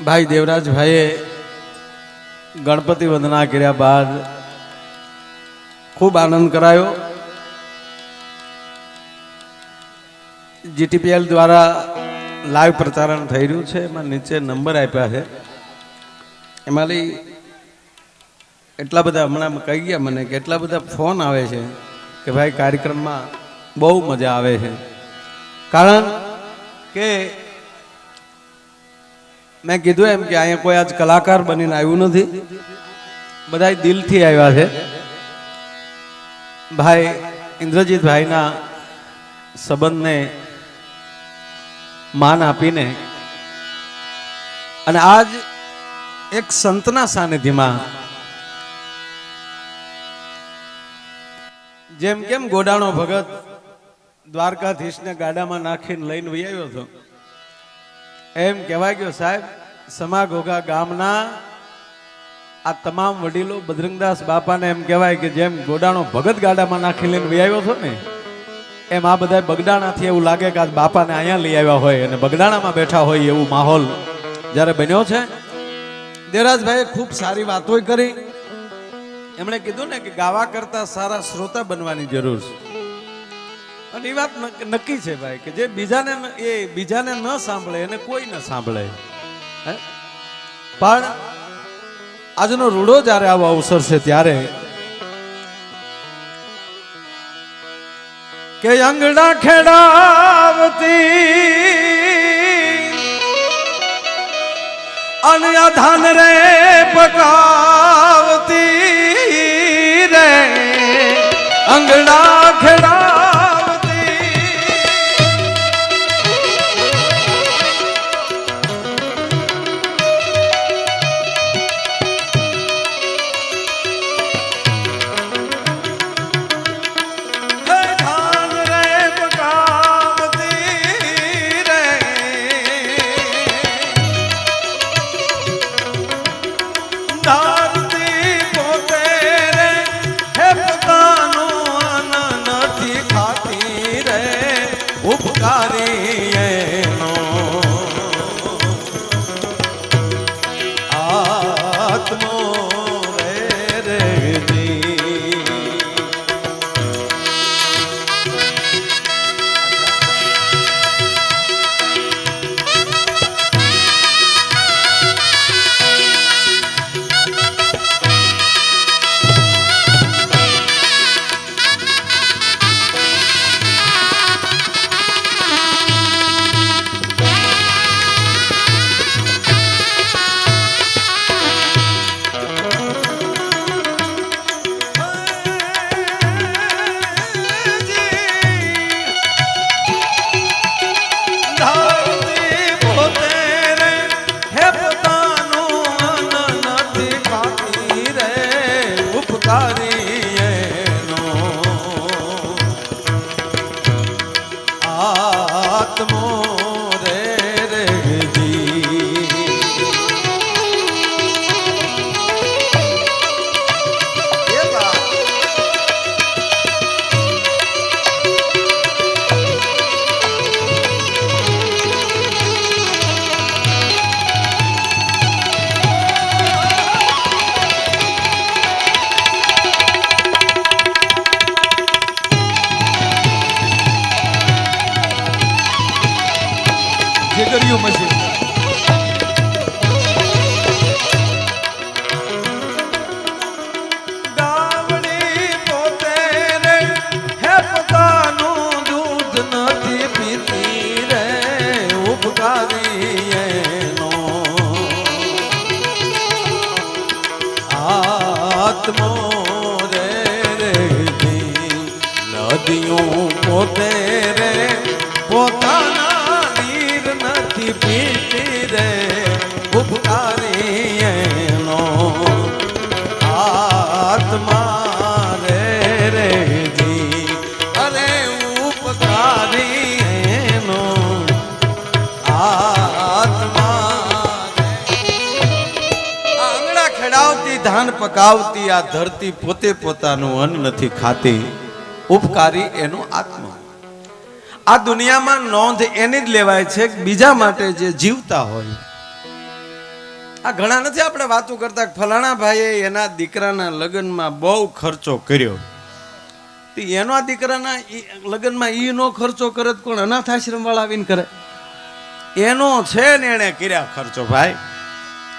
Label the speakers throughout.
Speaker 1: ભાઈ દેવરાજ ભાઈએ ગણપતિ વંદના કર્યા બાદ ખૂબ આનંદ કરાયો. જીટીપીએલ દ્વારા લાઈવ પ્રસારણ થઈ રહ્યું છે. એમાં નીચે નંબર આપ્યા છે. એમાંથી એટલા બધા હમણાં કહી ગયા મને કે એટલા બધા ફોન આવે છે કે ભાઈ કાર્યક્રમમાં બહુ મજા આવે છે. કારણ કે મેં કીધું એમ કે અહીંયા કોઈ આજ કલાકાર બનીને આવ્યું નથી, બધા દિલથી આવ્યા છે. ભાઈ ઇન્દ્રજીત ભાઈના સંબંધને માન આપીને અને આજ એક સંતના સાનિધ્યમાં જેમ કેમ ગોડાણો ભગત દ્વારકાધીશને ગાડામાં નાખીને લઈને વહી આવ્યો હતો, એમ કહેવાય ગયો સાહેબ સમા ઘોઘા ગામના આ તમામ વડીલો બજરંગદાસ બાપાને એમ કહેવાય કે જેમ ગોડાણો ભગત ગાડામાં નાખી લઈને વહી આવ્યો હતો ને, એમ આ બધા બગડાણાથી એવું લાગે કે આજ બાપાને અહીંયા લઈ આવ્યા હોય અને બગડાણામાં બેઠા હોય એવું માહોલ જ્યારે બન્યો છે. દેવરાજભાઈએ ખૂબ સારી વાતો કરી. એમણે કીધું ને કે ગાવા કરતા સારા શ્રોતા બનવાની જરૂર છે. અને એ વાત નક્કી છે ભાઈ કે જે બીજાને ન સાંભળે એને કોઈ ન સાંભળે. પણ આજનો રૂડો જ્યારે આવો અવસર છે ત્યારે કે અંગડા ખેડાવતી અને આ ધાન રે પકાવતી રે અંગડા ખેડા નદીઓ પોતે રે પોતાના નીર નથી પીતી રે ઉપકારી એનો આત્મા રે રે જી અરે ઉપકારી એનો આત્મા. આંગળા ખેડાવતી ધાન પકાવતી આ ધરતી પોતે પોતાનું અન્ન નથી ખાતી, ઉપકારી એનો આત્મા. આ દુનિયામાં નોંધ એની જ લેવાય છે કે બીજા માટે જે જીવતા હોય આ ઘણા નથી આપણે વાતો કરતા ફલાણા ભાઈએ એના દીકરાના લગ્નમાં બહુ ખર્ચો કર્યો, એના દીકરાના લગ્નમાં ઈ નો ખર્ચો કરે તો કોણ અનાથ આશ્રમ વાળા આવીને કરે? એનો છે ને એને કર્યા ખર્ચો ભાઈ.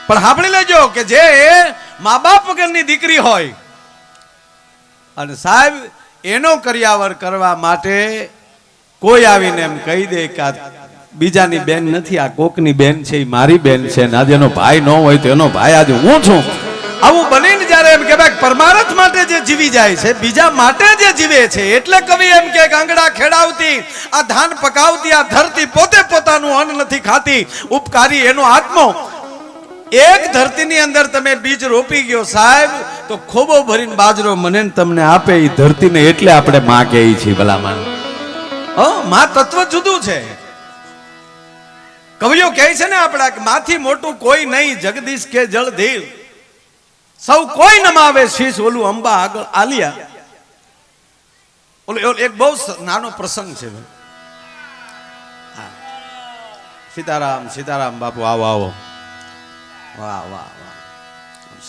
Speaker 1: પણ સાંભળી લેજો કે જે મા બાપ વગરની દીકરી હોય અને સાહેબ એનો કર્યાવર કરવા માટે કોઈ આવીને એમ કહી દે કે બીજાની બેન નથી, આ કોકની બેન છે, એ મારી બેન છે, ને આજે એનો ભાઈ ન હોય તો એનો ભાઈ આજે હું છું, આવું બનીને જ્યારે એમ કે ભાઈ પરમારથ માટે જે જીવી જાય છે, બીજા માટે જે જીવે છે, એટલે કવિ એમ કે આંગળા ખેડાવતી, આ ધાન પકાવતી, આ ધરતી પોતે પોતાનું અન્ન નથી ખાતી, ઉપકારી એનો આત્મો. એક ધરતીની અંદર તમે બીજ રોપી ગયો સાહેબ તો ખોબો ભરીને બાજરો મને તમને આપે એ ધરતીને, એટલે આપણે માં કહીએ છીએ ભલામાં. માં તત્વ જુદું છે. કવિઓ કહે છે ને આપણા માથી મોટું કોઈ નહીં, જગદીશ કે જળધીર, સૌ કોઈ નમાવે શીશ, ઓલું અંબા આગળ આલિયા. ઓલો એક બહુ નાનો પ્રસંગ છે. સીતારામ સીતારામ બાપુ, આવો આવો. વાહ વાહ વાહ.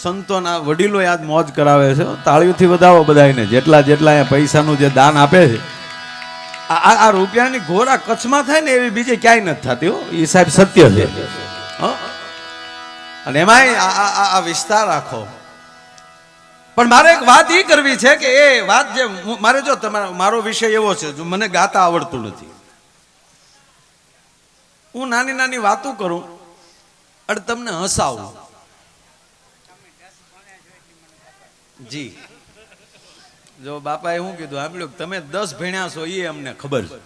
Speaker 1: સંતોના વડીલો યાદ મોજ કરાવે છે, તાળીઓથી વધાવો બધાને, જેટલા જેટલા પૈસાનું જે દાન આપે છે. આ રૂપિયાની ઘોરા કચ્છમાં થાય ને એવી બીજે ક્યાંય નથી થતી હો, એ સાહેબ સત્ય છે. અને એમાંય આ વિસ્તાર રાખો. પણ મારે એક વાત એ કરવી છે કે એ વાત જે મારે, જો તમારો મારો વિષય એવો છે, જો મને ગાતા આવડતું નથી, હું નાની નાની વાતો કરું અને તમને હસાવું. જી જો બાપાએ શું કીધું સાંભળ્યું, તમે 10 ભણ્યા છો એ અમને ખબર છે,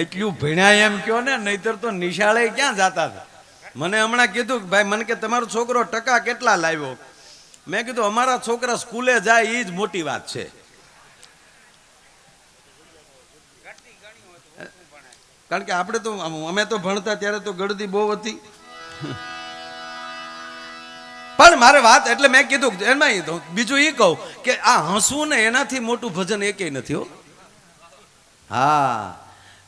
Speaker 1: એટલું ભણ્યા એમ કયો ને, નહીતર તો નિશાળે ક્યાં જતા હતા. મને હમણાં કીધું કે ભાઈ, મને કે તમારો છોકરો ટકા કેટલા લાવ્યો? મેં કીધું અમારા છોકરા સ્કૂલે જાય એ જ મોટી વાત છે. કારણ કે આપણે તો અમે તો ભણતા ત્યારે તો ગળદી બહુ હતી. પણ મારે વાત એટલે મેં કીધું એમાં બીજું એ કહું કે આ હસવું ને એનાથી મોટું ભજન એકેય નથી હો. હા,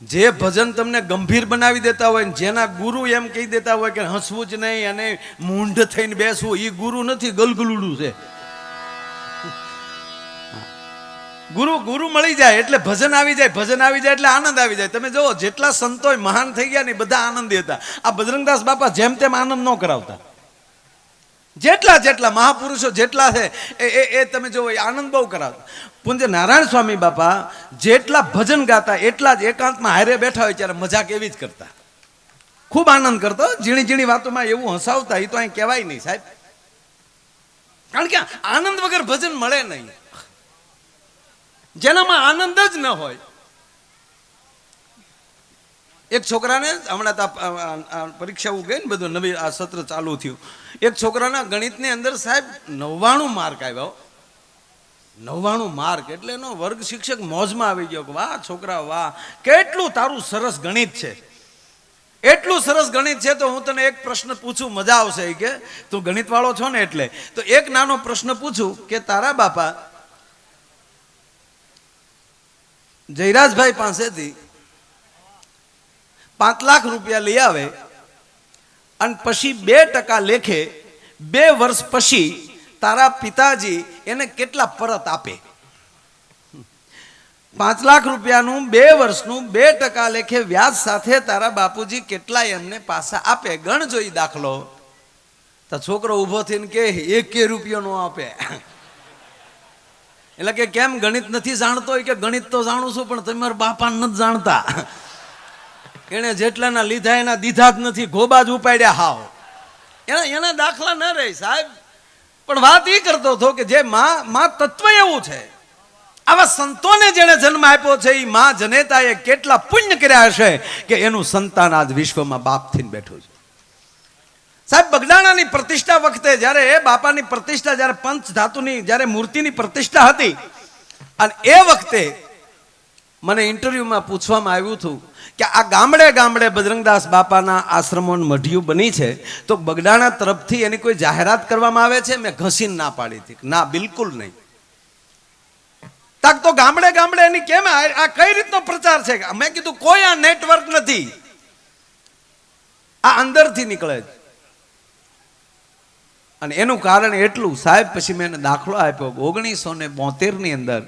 Speaker 1: જે ભજન તમને ગંભીર બનાવી દેતા હોય, જેના ગુરુ એમ કહી દેતા હોય કે હસવું જ નહીં અને મૂંઢ થઈને બેસવું, એ ગુરુ નથી, ગલગલુડું છે. ગુરુ મળી જાય એટલે ભજન આવી જાય, ભજન આવી જાય એટલે આનંદ આવી જાય. તમે જુઓ જેટલા સંતો મહાન થઈ ગયા ને બધા આનંદી હતા. આ બજરંગદાસ બાપા જેમ તેમ આનંદ ન કરાવતા. જેટલા મહાપુરુષો જેટલા છે એ તમે જુઓ આનંદ બહુ કરાવતા. પૂજ્ય નારાયણ સ્વામી બાપા જેટલા ભજન ગાતા એટલા જ એકાંતમાં હારે બેઠા હોય ત્યારે મજાક એવી જ કરતા, ખૂબ આનંદ કરતો. ઝીણી ઝીણી વાતોમાં એવું હસાવતા, એ તો અહીં કહેવાય નહીં સાહેબ. કારણ કે આનંદ વગર ભજન મળે નહીં. જેનામાં આનંદ જ ન હોય. એક છોકરાને હમણાં પરીક્ષાઓ ગઈ ને બધું નવી આ સત્ર ચાલુ થયું, એક છોકરાના ગણિતની અંદર સાહેબ 99 માર્ક આવ્યા. 99 માર્ક એટલે એનો વર્ગ શિક્ષક મોજમાં આવી ગયો કે વાહ છોકરા વાહ, કેટલું તારું સરસ ગણિત છે, એટલું સરસ ગણિત છે. તો હું તને એક પ્રશ્ન પૂછું, મજા આવશે કે તું ગણિત વાળો છો ને એટલે. તો એક નાનો પ્રશ્ન પૂછું કે તારા બાપા જયરાજભાઈ પાસેથી 5 લાખ રૂપિયા લઈ આવે અને પછી 2% લેખે 2 વર્ષ પછી તારા પિતાજી એને કેટલા પરત આપે? 5 લાખ રૂપિયાનું 2 વર્ષનું 2% લેખે વ્યાજ સાથે તારા બાપુજી કેટલા એમને પાછા આપે? ગણ જોઈ દાખલો. તો છોકરો ઊભો થઈને કે 1 રૂપિયો નો આપે. એટલે કે કેમ ગણિત નથી જાણતો? કે ગણિત તો જાણું છું પણ તમારા બાપા નથી જાણતા. એને જેટલાના લીધા એના દીધા જ નથી, ગોબા જ ઉપાડ્યા હાવ. એના દાખલા ન રહે સાહેબ. પણ વાત એ કરતો હતો કે જે માં તત્વ એવું છે, આવા સંતોને જેને જન્મ આપ્યો છે એ માં જનેતાએ કેટલા પુણ્ય કર્યા હશે કે એનું સંતાન આજ વિશ્વમાં બાપ થઈને બેઠું છે. સાહેબ બગડાણાની પ્રતિષ્ઠા વખતે જ્યારે બાપાની પ્રતિષ્ઠા, જ્યારે પંચ ધાતુની જ્યારે મૂર્તિની પ્રતિષ્ઠા હતી, અને એ વખતે મને ઇન્ટરવ્યુમાં પૂછવામાં આવ્યું હતું કે આ ગામડે ગામડે બજરંગદાસ બાપાના આશ્રમો મઢિયું બની છે, તો બગડાણા તરફથી એની કોઈ જાહેરાત કરવામાં આવે છે? મેં ઘસીને ના પાડી હતી, ના બિલકુલ નહીં. તાક તો ગામડે ગામડે એની કેમ આ કઈ રીતનો પ્રચાર છે? મેં કીધું કોઈ આ નેટવર્ક નથી, આ અંદરથી નીકળે છે. અને એનું કારણ એટલું સાહેબ, પછી મેં એને દાખલો આપ્યો 1972 ની અંદર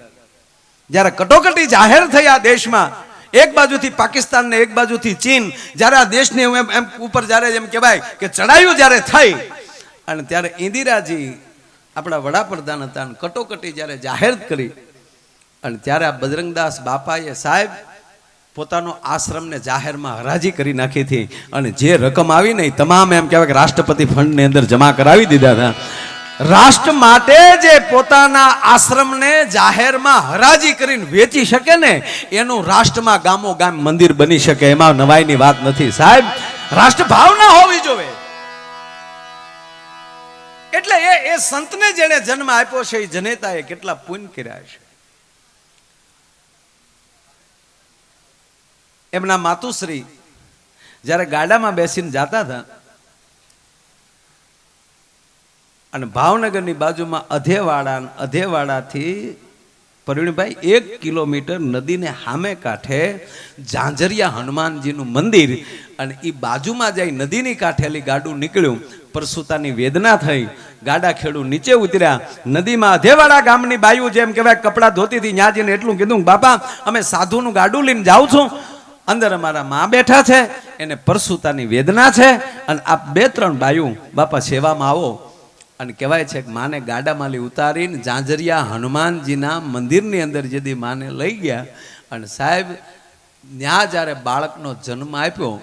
Speaker 1: જ્યારે કટોકટી જાહેર થઈ આ દેશમાં, એક બાજુથી પાકિસ્તાન ને એક બાજુથી ચીન, જ્યારે આ દેશને એમ ઉપર જ્યારે એમ કહેવાય કે ચડાયું જ્યારે થઈ, અને ત્યારે ઇન્દિરાજી આપણા વડાપ્રધાન હતા, કટોકટી જ્યારે જાહેર કરી, અને ત્યારે આ બજરંગદાસ બાપાએ સાહેબ પોતાનો આશ્રમને જાહેરમાં હરાજી કરી નાખી હતી, અને જે રકમ આવી ને તમામ એમ કહેવાય કે રાષ્ટ્રપતિ ફંડની અંદર જમા કરાવી દીધા હતા. રાષ્ટ્ર માટે જે પોતાના આશ્રમને જાહેરમાં હરાજી કરીને વેચી શકે ને, એનું રાષ્ટ્રમાં ગામો ગામ મંદિર બની શકે, એમાં નવાઈની વાત નથી સાહેબ. રાષ્ટ્ર ભાવના હોવી જોઈએ. એટલે એ સંતને જેને જન્મ આપ્યો છે, એ જનેતાએ કેટલા પુણ્ય કર્યા છે. એમના માતુશ્રી જ્યારે ગાડામાં બેસીને જતા હતા, અને ભાવનગરની બાજુમાં અધેવાડાથી પરવીણભાઈ 1 કિલોમીટર નદીને સામે કાંઠે ઝાંઝરિયા હનુમાનજીનું મંદિર, અને એ બાજુમાં જઈ નદીની કાંઠેલી ગાડું નીકળ્યું. પરસુતાની વેદના થઈ, ગાડા ખેડૂ નીચે ઉતર્યા. નદીમાં અધેવાડા ગામની બાયુ જેમ કહેવાય કપડાં ધોતી હતી, ત્યાં જઈને એટલું કીધું, બાપા અમે સાધુનું ગાડું લઈને જાઉં છું, અંદર અમારા માં બેઠા છે, એને પરસુતાની વેદના છે, અને આ 2-3 બાયું બાપા સેવામાં આવો. અને કહેવાય છે કે માને ગાડામાંથી ઉતારીને ઝાંઝરિયા હનુમાનજીના મંદિરની અંદર જેથી માને લઈ ગયા, અને સાહેબ ત્યાં જ્યારે બાળકનો જન્મ આપ્યો,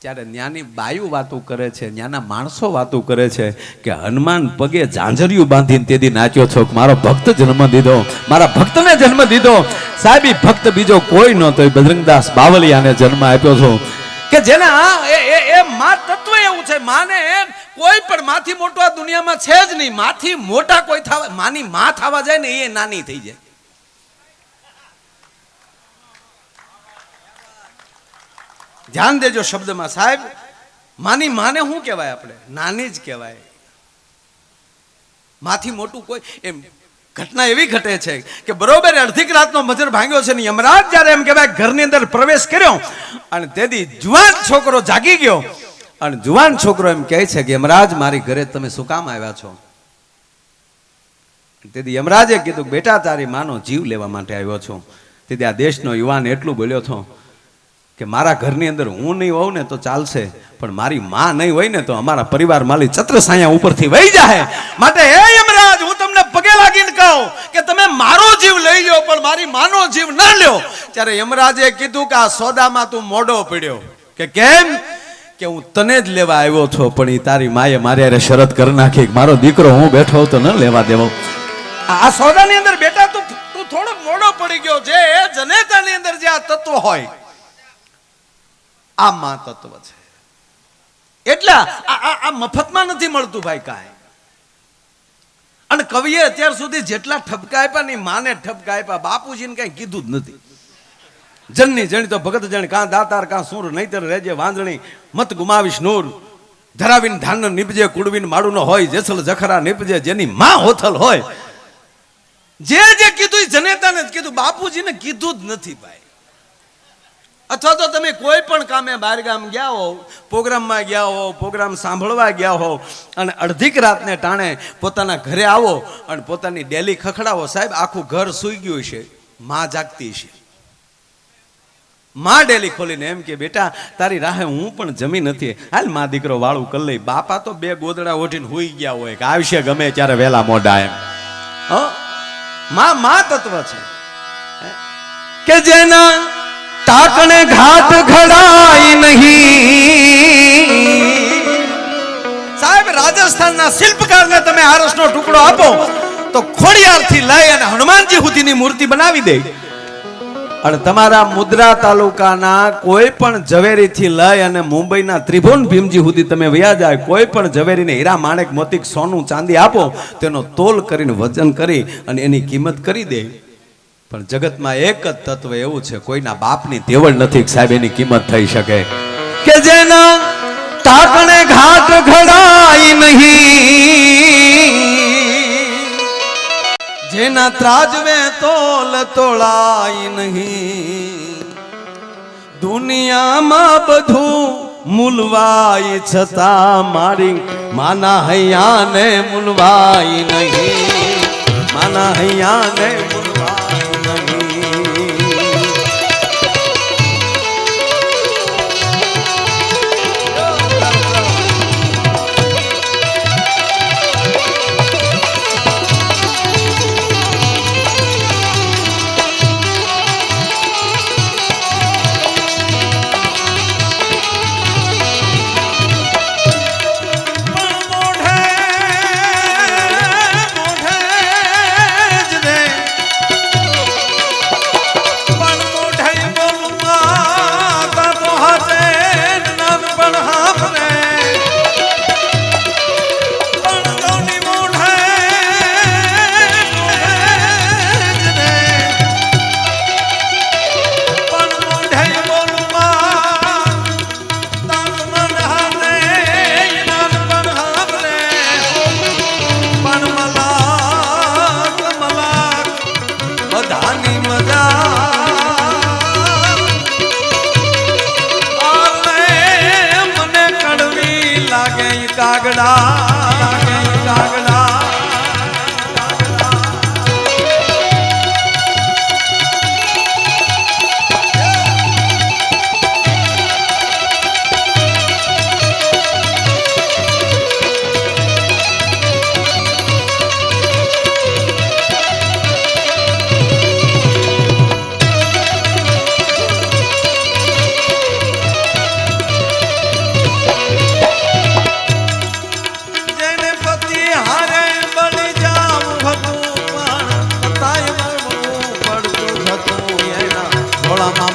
Speaker 1: ત્યારે ત્યાંની બાયુ વાતો કરે છે, ત્યાંના માણસો વાતો કરે છે કે હનુમાન પગે ઝાંઝરિયું બાંધીને તેથી નાચ્યો છો, મારો ભક્ત જન્મ દીધો, મારા ભક્તને જન્મ દીધો. સાહેબ એ ભક્ત બીજો કોઈ નહોતો, બજરંગદાસ બાવલિયાને જન્મ આપ્યો છો, કે જેના એ માં તત્વ એવું છે. માને કોઈ પણ માથી મોટો આ દુનિયામાં છે જ નહીં. માથી મોટા કોઈ થવા, માની માં થવા જાય ને એ નાની થઈ જાય. ધ્યાન દેજો શબ્દમાં સાહેબ. માની માને શું કહેવાય? આપણે નાની જ કહેવાય. માથી મોટું કોઈ એમ ઘટના એવી ઘટે છે કે બરોબર અડધીક રાતનો મજર ભાંગ્યો છે ને યમરાજ જ્યારે એમ કહેવાય ઘરની અંદર પ્રવેશ કર્યો, અને તેથી જુવાન છોકરો જાગી ગયો, અને જુવાન છોકરો એમ કહે છે કે યમરાજ મારી ઘરે તમે શું કામ આવ્યા છો? તેથી યમરાજે કીધું, બેટા તારી માનો જીવ લેવા માટે આવ્યો છું. તેથી આ દેશનો યુવાન એટલું બોલ્યો હતો કે મારા ઘરની અંદર હું નહીં હોઉં ને તો ચાલશે, પણ મારી માં નહીં હોય ને તો અમારા પરિવાર માલી છત્રછાયા ઉપરથી વહી જાય. માટે હે યમરાજ, હું તમને પગે લાગીને કહું કે તમે મારો જીવ લઈ લો, પણ મારી માનો જીવ ન લ્યો. ત્યારે યમરાજે કીધું કે આ સોદામાં તું મોડો પડ્યો. કે કેમ? કે હું તને જ લેવા આવ્યો છો, પણ એ તારી માએ મારી હારે શરત કરી નાખી, મારો દીકરો હું બેઠો તો ન લેવા દેવો. આ સોદાની અંદર બેટા તું થોડોક મોડો પડી ગયો. જે જનેતાની અંદર જે આ તત્વ હોય, આ માં તત્વ છે. એટલે આ મફતમાં નથી મળતું ભાઈ કાંઈ. અને કવિએ અત્યાર સુધી જેટલા ઠપકા આપ્યા ની માને ઠપકા આપ્યા, બાપુજીને કઈ કીધું જ નથી. જનની જણી તો ભગત જણ, કાં દાતાર કાં સૂર, નહીતર રેજે વાંદણી, મત ગુમાવીશ નૂર. ધરાવીને ધાન નીપજે, કુડવીને માડું ન હોય, જેસલ જખરા નીપજે, જેની માં હોથલ હોય. જે કીધું જનેતાને જ કીધું, બાપુજીને કીધું જ નથી ભાઈ. અથવા તો તમે કોઈ પણ કામે બહાર ગામ ગયા હો, પ્રોગ્રામમાં ગયા હો, પ્રોગ્રામ સાંભળવા ગયા હો, અને અડધીક રાતને ટાણે પોતાના ઘરે આવો અને પોતાની ડેલી ખખડાવો. સાહેબ આખું ઘર સૂઈ ગયું છે, માં જાગતી છે. માં ડેલી ખોલીને એમ કે બેટા તારી રાહે હું પણ જમી નથી, હાલ માં દીકરો વાળું કરી લઈ. બાપા તો 2 ગોદડા ઓઢીને હુઈ ગયા હોય કે આવશે ગમે ત્યારે વહેલા મોઢા એમ. માં તત્વ છે કે જેના ટાકણે ઘાટ ઘડાય નહીં. સાહેબ રાજસ્થાનના શિલ્પકારને તમે આરસનો ટુકડો આપો તો ખોડિયારથી લઈ અને હનુમાનજી સુધીની મૂર્તિ બનાવી દે. અને તમારા મુદ્રા તાલુકાના કોઈ પણ ઝવેરીથી લઈ અને મુંબઈના ત્રિભુવન ભીમજી સુધી તમે વયા જાય, કોઈ પણ ઝવેરીને હીરા માણેક મોતીક સોનું ચાંદી આપો, તેનો તોલ કરીને વજન કરી અને એની કિંમત કરી દે. પણ જગતમાં એક જ તત્વ એવું છે, કોઈના બાપની તેવડ નથી સાહેબ એની કિંમત થઈ શકે. કે જેના ટાકણે ઘાટ ઘડાય નહીં, જેના ત્રાજવે તોલ તોળાય નહીં. દુનિયામાં બધું મૂલવાય છતાં મારી માના હૈયાને મૂલવાય નહીં, માના હૈયાને મૂલવાય નહીં.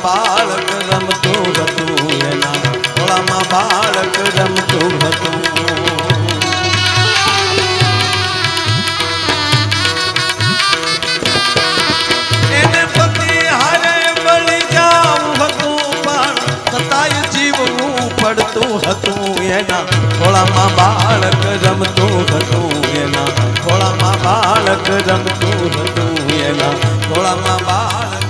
Speaker 1: બાળક રમતું હતું, એના ખોળામાં બાળક રમતું હતું. એને પતિ હારે બળી જાવું હતું પણ છતાંય જીવવું પડતું હતું. એના ખોળામાં બાળક રમતું હતું, એના ખોળામાં બાળક રમતું હતું, એના ખોળામાં બાળક.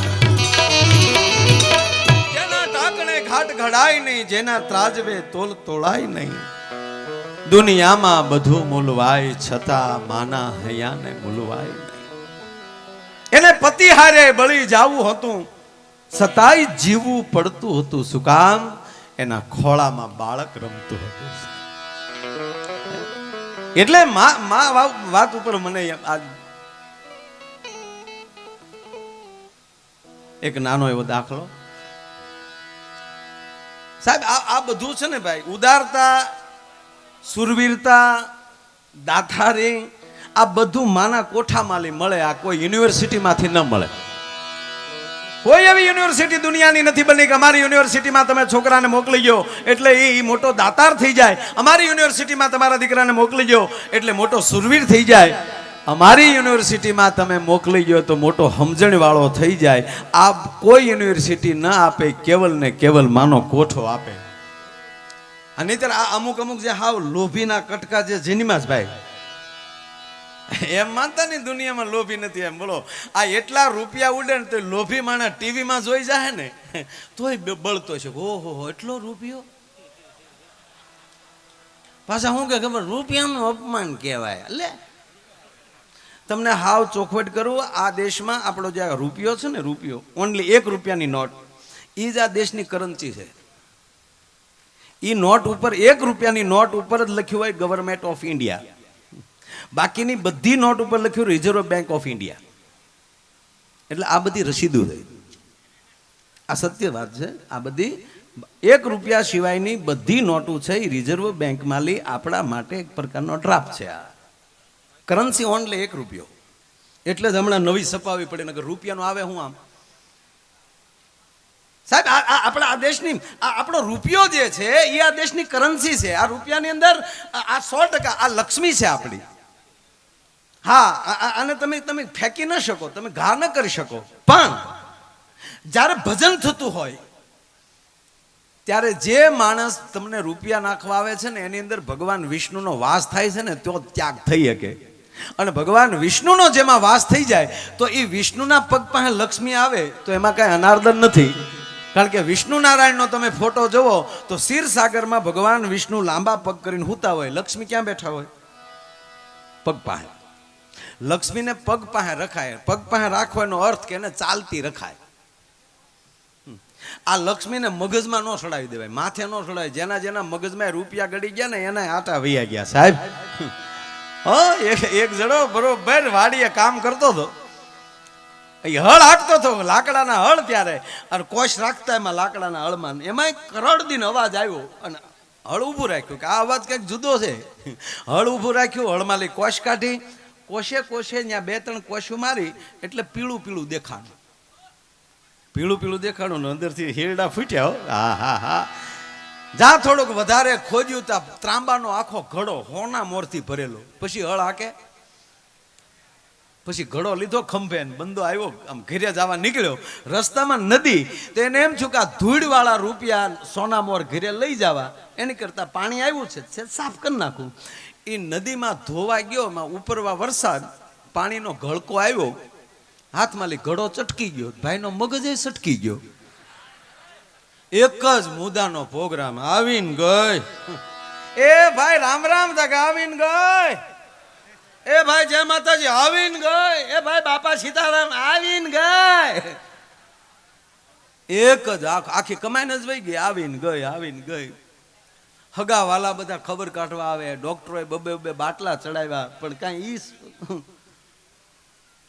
Speaker 1: ઘાટ ઘડાય નહીં, જેના ત્રાજવે તોલ તોળાય નહીં. દુનિયામાં બધું મૂલવાય છતાં માના હૈયાને મૂલવાય નહીં. એને પતિ હારે બળી જાવું હતું છતાંય જીવવું પડતું હતું. શું કામ? એના ખોળામાં બાળક રમતું હતું. એટલે વાત ઉપર મને આજ એક નાનો એવો દાખલો. સાહેબ આ બધું છે ને ભાઈ, ઉદારતા, સુરવીરતા, દાથારી, આ બધું માના કોઠામાંથી મળે. આ કોઈ યુનિવર્સિટીમાંથી ન મળે. કોઈ એવી યુનિવર્સિટી દુનિયાની નથી બની કે અમારી યુનિવર્સિટીમાં તમે છોકરાને મોકલી ગયો એટલે એ મોટો દાતાર થઈ જાય. અમારી યુનિવર્સિટીમાં તમારા દીકરાને મોકલી ગયો એટલે મોટો સુરવીર થઈ જાય. અમારી યુનિવર્સિટીમાં તમે મોકલી ગયો તો મોટો સમજણવાળો થઈ જાય. આ કોઈ યુનિવર્સિટી ન આપે, કેવલ ને કેવલ માનો કોઠો આપે. અને નહીતર આ અમુક જે હાવ લોભીના કટકા જે જીનીમાં જ ભાઈ એમ માનતા નહીં દુનિયામાં લોભી નથી. એમ બોલો, આ એટલા રૂપિયા ઉડે ને તો લોભી માણસ ટીવીમાં જોઈ જાય ને તોય બળતો છે. ઓહો, એટલો રૂપિયો. પાછા શું કે ખબર, રૂપિયાનું અપમાન કહેવાય. એટલે તમને હાવ ચોખવટ કરું, આ દેશમાં આપણો જે રૂપિયો છે ને, રૂપિયો ઓનલી 1 રૂપિયાની નોટ, એ જ આ દેશની કરન્સી છે. એ નોટ ઉપર 1 રૂપિયાની નોટ ઉપર જ લખ્યું હોય ગવર્મેન્ટ ઓફ ઇન્ડિયા. બાકીની બધી નોટ ઉપર લખ્યું રિઝર્વ બેંક ઓફ ઇન્ડિયા. એટલે આ બધી રસીદો છે. આ સત્ય વાત છે. આ બધી 1 રૂપિયા સિવાયની બધી નોટો છે એ રિઝર્વ બેંકમાં લઈ આપણા માટે એક પ્રકારનો ડ્રાફ્ટ છે. આ કરન્સી ઓનલી 1 રૂપિયો. એટલે જ હમણાં નવી છપાવવી પડે, નકર રૂપિયાનો આવે હું આમ. સાહેબ આપણા આ દેશની આપણો રૂપિયો જે છે એ આ દેશની કરન્સી છે. આ રૂપિયાની અંદર આ 100% આ લક્ષ્મી છે આપણી. હા, આને તમે ફેંકી ન શકો, તમે ઘા ન કરી શકો. પણ જ્યારે ભજન થતું હોય ત્યારે જે માણસ તમને રૂપિયા નાખવા આવે છે ને એની અંદર ભગવાન વિષ્ણુનો વાસ થાય છે ને, તો ત્યાગ થઈ શકે. અને ભગવાન વિષ્ણુનો જેમાં વાસ થઈ જાય તો એ વિષ્ણુના પગ પાસે લક્ષ્મી આવે તો એમાં કાંઈ અનાર્દન નથી. કારણ કે વિષ્ણુ નારાયણનો તમે ફોટો જોવો તો ક્ષીરસાગરમાં ભગવાન વિષ્ણુ લાંબા પગ કરીને સૂતા હોય, લક્ષ્મી ક્યાં બેઠા હોય? પગ પાસે. લક્ષ્મીને પગ પાસે રખાય. પગ પાસે રાખવાનો અર્થ કે એને ચાલતી રખાય. આ લક્ષ્મીને મગજમાં ન ચડાવી દેવાય, માથે ન ચડાય. જેના જેના મગજમાં રૂપિયા ગળી ગયા ને એના આટા વૈયા ગયા સાહેબ. એક જણો બરોબર વાડીએ કામ કરતો હતો, હળ હાંકતો હતો, લાકડાના હળ ત્યારે, અને કોશ રાખતા એમાં લાકડાના હળમાં, એમાં કરોડદીન અવાજ આવ્યો અને હળ ઊભું રાખ્યું કે આ અવાજ કંઈક જુદો છે. હળ ઊભું રાખ્યું, હળમાં કોશ કાઢી, કોશે કોશે ત્યાં 2-3 કોશું મારી એટલે પીળું પીળું દેખાણું. પીળું પીળું દેખાણું ને અંદરથી હેરડા ફૂટ્યા. હા હા હા. જ્યાં થોડુંક વધારે ખોજ્યું ત્યાં ત્રાંબાનો આખો ઘડો હોના મોરથી ભરેલો. પછી હળ હાકે, પછી ઘડો લીધો ખંભે, બંદો આવ્યો, આમ ઘેરે જવા નીકળ્યો. રસ્તામાં નદી, તો એને એમ છું કે આ ધૂળવાળા રૂપિયા સોના મોર ઘેરે લઈ જવા, એની કરતા પાણી આવ્યું છે સાફ કરી નાખું. એ નદીમાં ધોવા ગયો, એમાં ઉપરવા વરસાદ, પાણીનો ઘડકો આવ્યો, હાથમાં લઈ ઘડો ચટકી ગયો, ભાઈનો મગજ સટકી ગયો. એક જ મુદ્દાનો પ્રોગ્રામ આવીને ગઈ. એ ભાઈ રામ રામ તક આવીને ગઈ. એ ભાઈ જય માતાજી આવીને ગઈ. એ ભાઈ બાપા સીતારામ આવીને ગઈ. એક જ આખી કમાઈને જ વહી ગઈ. આવીને ગઈ, આવીને ગઈ. હગા વાલા બધા ખબર કાઢવા આવે, ડોક્ટરોએ બબે બાટલા ચડાવ્યા, પણ કાંઈ ઈ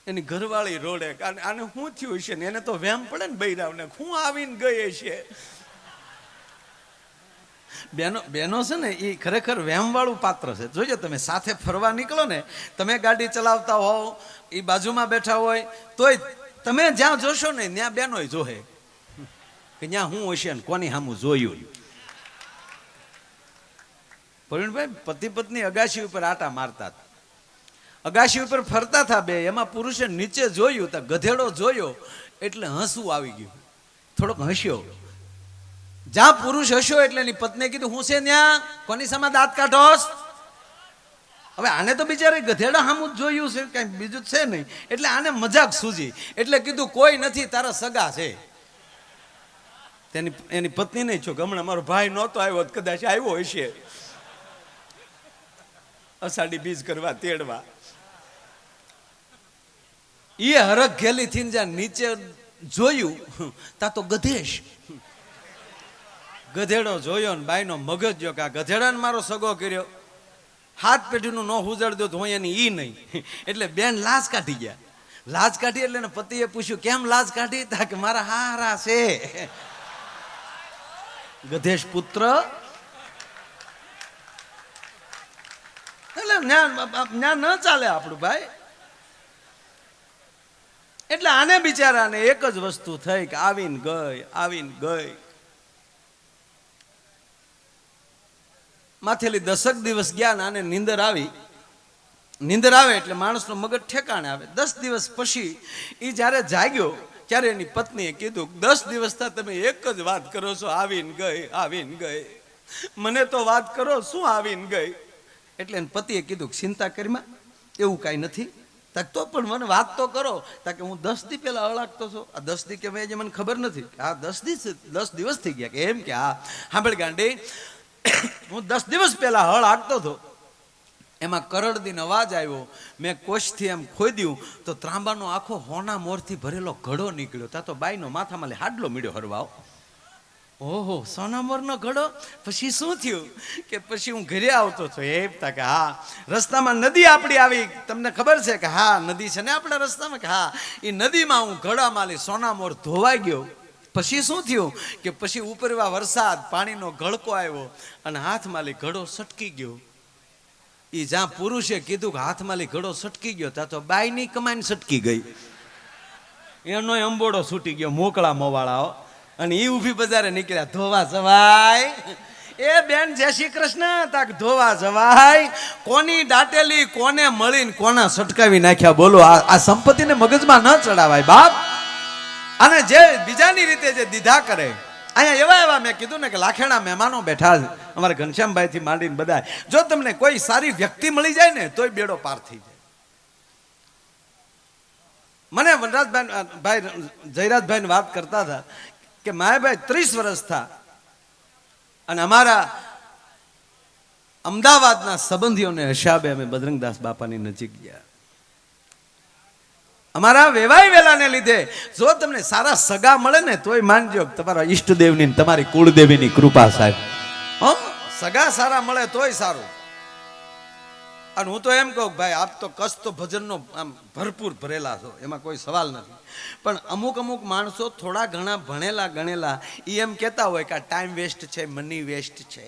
Speaker 1: એની ઘરવાળી રોડે આને શું થયું છે ને, એને તો વેમ પડે ને બૈરાવને, શું આવીને ગઈ છે. બેનો છે ને એ ખરેખર વેમ વાળું પાત્ર છે. જોજો તમે સાથે ફરવા નીકળો ને, તમે ગાડી ચલાવતા હોવ, એ બાજુમાં બેઠા હોય, તોય તમે જ્યાં જોશો ને ત્યાં બેનો જોહે કે ત્યાં શું હશે ને કોની સામું જોયું. પ્રવીણભાઈ પતિ પત્ની અગાશી ઉપર આટા મારતા હતા, અગાશી ઉપર ફરતા હતા બે, એમાં પુરુષે નીચે જોયું તો ગધેડો જોયો એટલે હસવું આવી ગયું, થોડોક હસ્યો. જ્યાં પુરુષ હસ્યો એટલે એની પત્નીએ કીધું હું છે ત્યાં, કોની સામે દાંત કાઢોસ? હવે આને તો બિચારી ગધેડા સામું જ જોયું છે, કઈ બીજું છે નહીં, એટલે આને મજાક સૂજી, એટલે કીધું કોઈ નથી, તારા સગા છે. એની પત્ની નહીં છો કે હમણાં મારો ભાઈ નહોતો આવ્યો, કદાચ આવ્યો હશે અષાઢી બીજ કરવા તેડવા. એ હરખ ઘેલી થઈને જ્યાં નીચે જોયું તા તો ગધેશ, ગધેડો જોયો ને બાઈનો મગજ જો કે આ ગધેડાને મારો સગો કર્યો, હાથ પેઢીનું ન ઉજાડ દો તો હું એની ઈ નહીં. એટલે બેન લાજ કાઢી ગયા. લાજ કાઢી એટલે એને પતિએ પૂછ્યું કેમ લાજ કાઢી? તા કે મારા હારા છે. ગધેશ પુત્ર એટલે ન ચાલે આપણું ભાઈ. એટલે આને બિચારાને એક જ વસ્તુ થઈ કે આવીને ગઈ, આવીને ગઈ. માથેલી 10 દિવસ ગયા ને આને નીંદર આવી. નીંદર આવે એટલે માણસનો મગજ ઠેકાણે આવે. 10 દિવસ પછી એ જ્યારે જાગ્યો ત્યારે એની પત્નીએ કીધું 10 દિવસથી તમે એક જ વાત કરો છો, આવીને ગઈ, આવીને ગઈ. મને તો વાત કરો શું આવીને ગઈ? એટલે એને પતિએ કીધું ચિંતા કરીમાં એવું કાંઈ નથી, તો પણ મને વાત તો કરો. તાકે હું 10 દી પહેલા અળાગતો છો. આ 10 દી કે ભાઈ મને ખબર નથી. આ 10 દિવસ થઈ ગયા કે એમ કે હા સાંભળ ગાંડી, હું 10 દિવસ પહેલા હળ હાંકતો હતો, એમાં કરડદીનો અવાજ આવ્યો, મેં કોશથી એમ ખોદ્યું તો ત્રાંબાનો આખો હોના મોરથી ભરેલો ઘડો નીકળ્યો. તા તો બાઈનો માથામાં હાડલો મીડ્યો હરવાઓ. ઓહો, સોનામોરનો ઘડો. પછી શું થયું કે પછી હું ઘરે આવતો હતો, એમ તા કે હા રસ્તામાં નદી આપણી આવી, તમને ખબર છે કે હા નદી છે ને આપણા રસ્તામાં, કે હા એ નદીમાં હું ઘડામાં લઈ સોનામોર ધોવાઈ ગયો. પછી શું થયું કે પછી ઉપરવા વરસાદ, પાણીનો ગળકો આવ્યો અને હાથમાં લઈ ઘડો સટકી ગયો. એ જ્યાં પુરુષે કીધું કે હાથમાં લઈ ઘડો સટકી ગયો, ત્યાં તો બાઈની કમાઈને સટકી ગઈ. એનો અંબોડો છૂટી ગયો, મોકળા મોવાળાઓ. અને એ ઊભી બજારે નીકળ્યા, ધોવા જવાય. એ બેન જય શ્રી કૃષ્ણ. તાક ધોવા જવાય. કોની દાટેલી કોને મળીને કોના સટકાવી નાખ્યા. બોલો, આ સંપત્તિને મગજમાં ન ચડાવાય બાપ. અને જે બીજાની રીતે જે દીધા કરે, અહીંયા એવા મેં કીધું ને કે લાખેણા મહેમાનો બેઠા છે, અમારા ઘનશ્યામભાઈ થી માંડીને બધા. જો તમને કોઈ સારી વ્યક્તિ મળી જાય ને તોય બેડો પાર થઈ જાય. મને વનરાજભાઈ જયરાજભાઈ વાત કરતા હતા, કે માયાભાઈ 30 વર્ષ થા અને અમારા અમદાવાદના સંબંધીઓને હિસાબે અમે બજરંગદાસ બાપાની નજીક ગયા. અમારા વેવાય વેલાને લીધે જો તમને સારા સગા મળે ને તોય માનજો તમારા ઈષ્ટદેવની તમારી કુળદેવીની કૃપા સાહેબ. સગા સારા મળે તોય સારું. અને હું તો એમ કહું ભાઈ આપ તો કષ્ટ તો ભજનનો આમ ભરપૂર ભરેલા છો, એમાં કોઈ સવાલ નથી. પણ અમુક અમુક માણસો થોડા ઘણા ભણેલા ગણેલા એ એમ કહેતા હોય કે આ ટાઈમ વેસ્ટ છે, મની વેસ્ટ છે.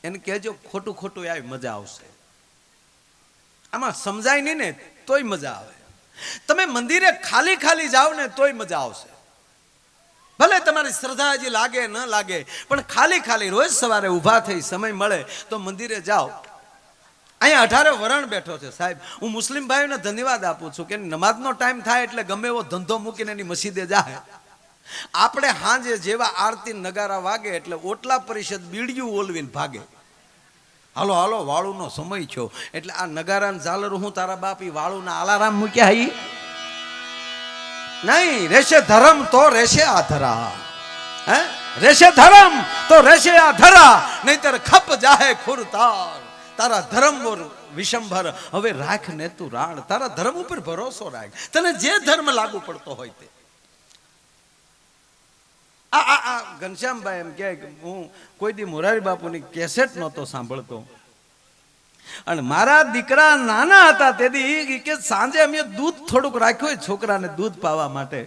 Speaker 1: એને કહેજો ખોટું ખોટું આવી મજા આવશે. આમાં સમજાય નહીં ને તોય મજા આવે. તમે મંદિરે ખાલી ખાલી જાઓ ને તોય મજા આવશે. ભલે તમારી શ્રદ્ધા હજી લાગે ન લાગે, પણ ખાલી ખાલી રોજ સવારે ઊભા થઈ સમય મળે તો મંદિરે જાઓ. અહીંયા 18 વરણ બેઠો છે સાહેબ. હું મુસ્લિમ ભાઈઓને ધન્યવાદ આપું છું કે નમાઝનો ટાઈમ થાય એટલે ગમે એવો ધંધો મૂકીને એની મસ્જિદે જાય. આપણે હાંજે જેવા આરતી નગારા વાગે એટલે ઓટલા પરિષદ બીડિયું ઓલવીને ભાગે. હાલો હાલો વાળુનો સમય છો એટલે આ નગારા ઝાલર હું તારા બાપી વાળુના આલારામ મૂક્યા હઈ નહીં. રહેશે ધર્મ તો રહેશે આ ધરા. હે રહેશે ધર્મ તો રહેશે આ ધરા, નહીતર ખપ જાહે ખુરતાર. તારા ધર્મ વિશંભર હવે રાખ ને તું રાણ. તારા ધર્મ ઉપર ભરોસો રાખ, તને જે ધર્મ લાગુ પડતો હોય તે. આ ઘનશ્યામભાઈ એમ કહે કે હું કોઈ દી મોરારી બાપુની કેસેટ નહોતો સાંભળતો અને મારા દીકરા નાના હતા તેથી કે સાંજે અમે દૂધ થોડુંક રાખ્યું હોય છોકરાને દૂધ પાવા માટે,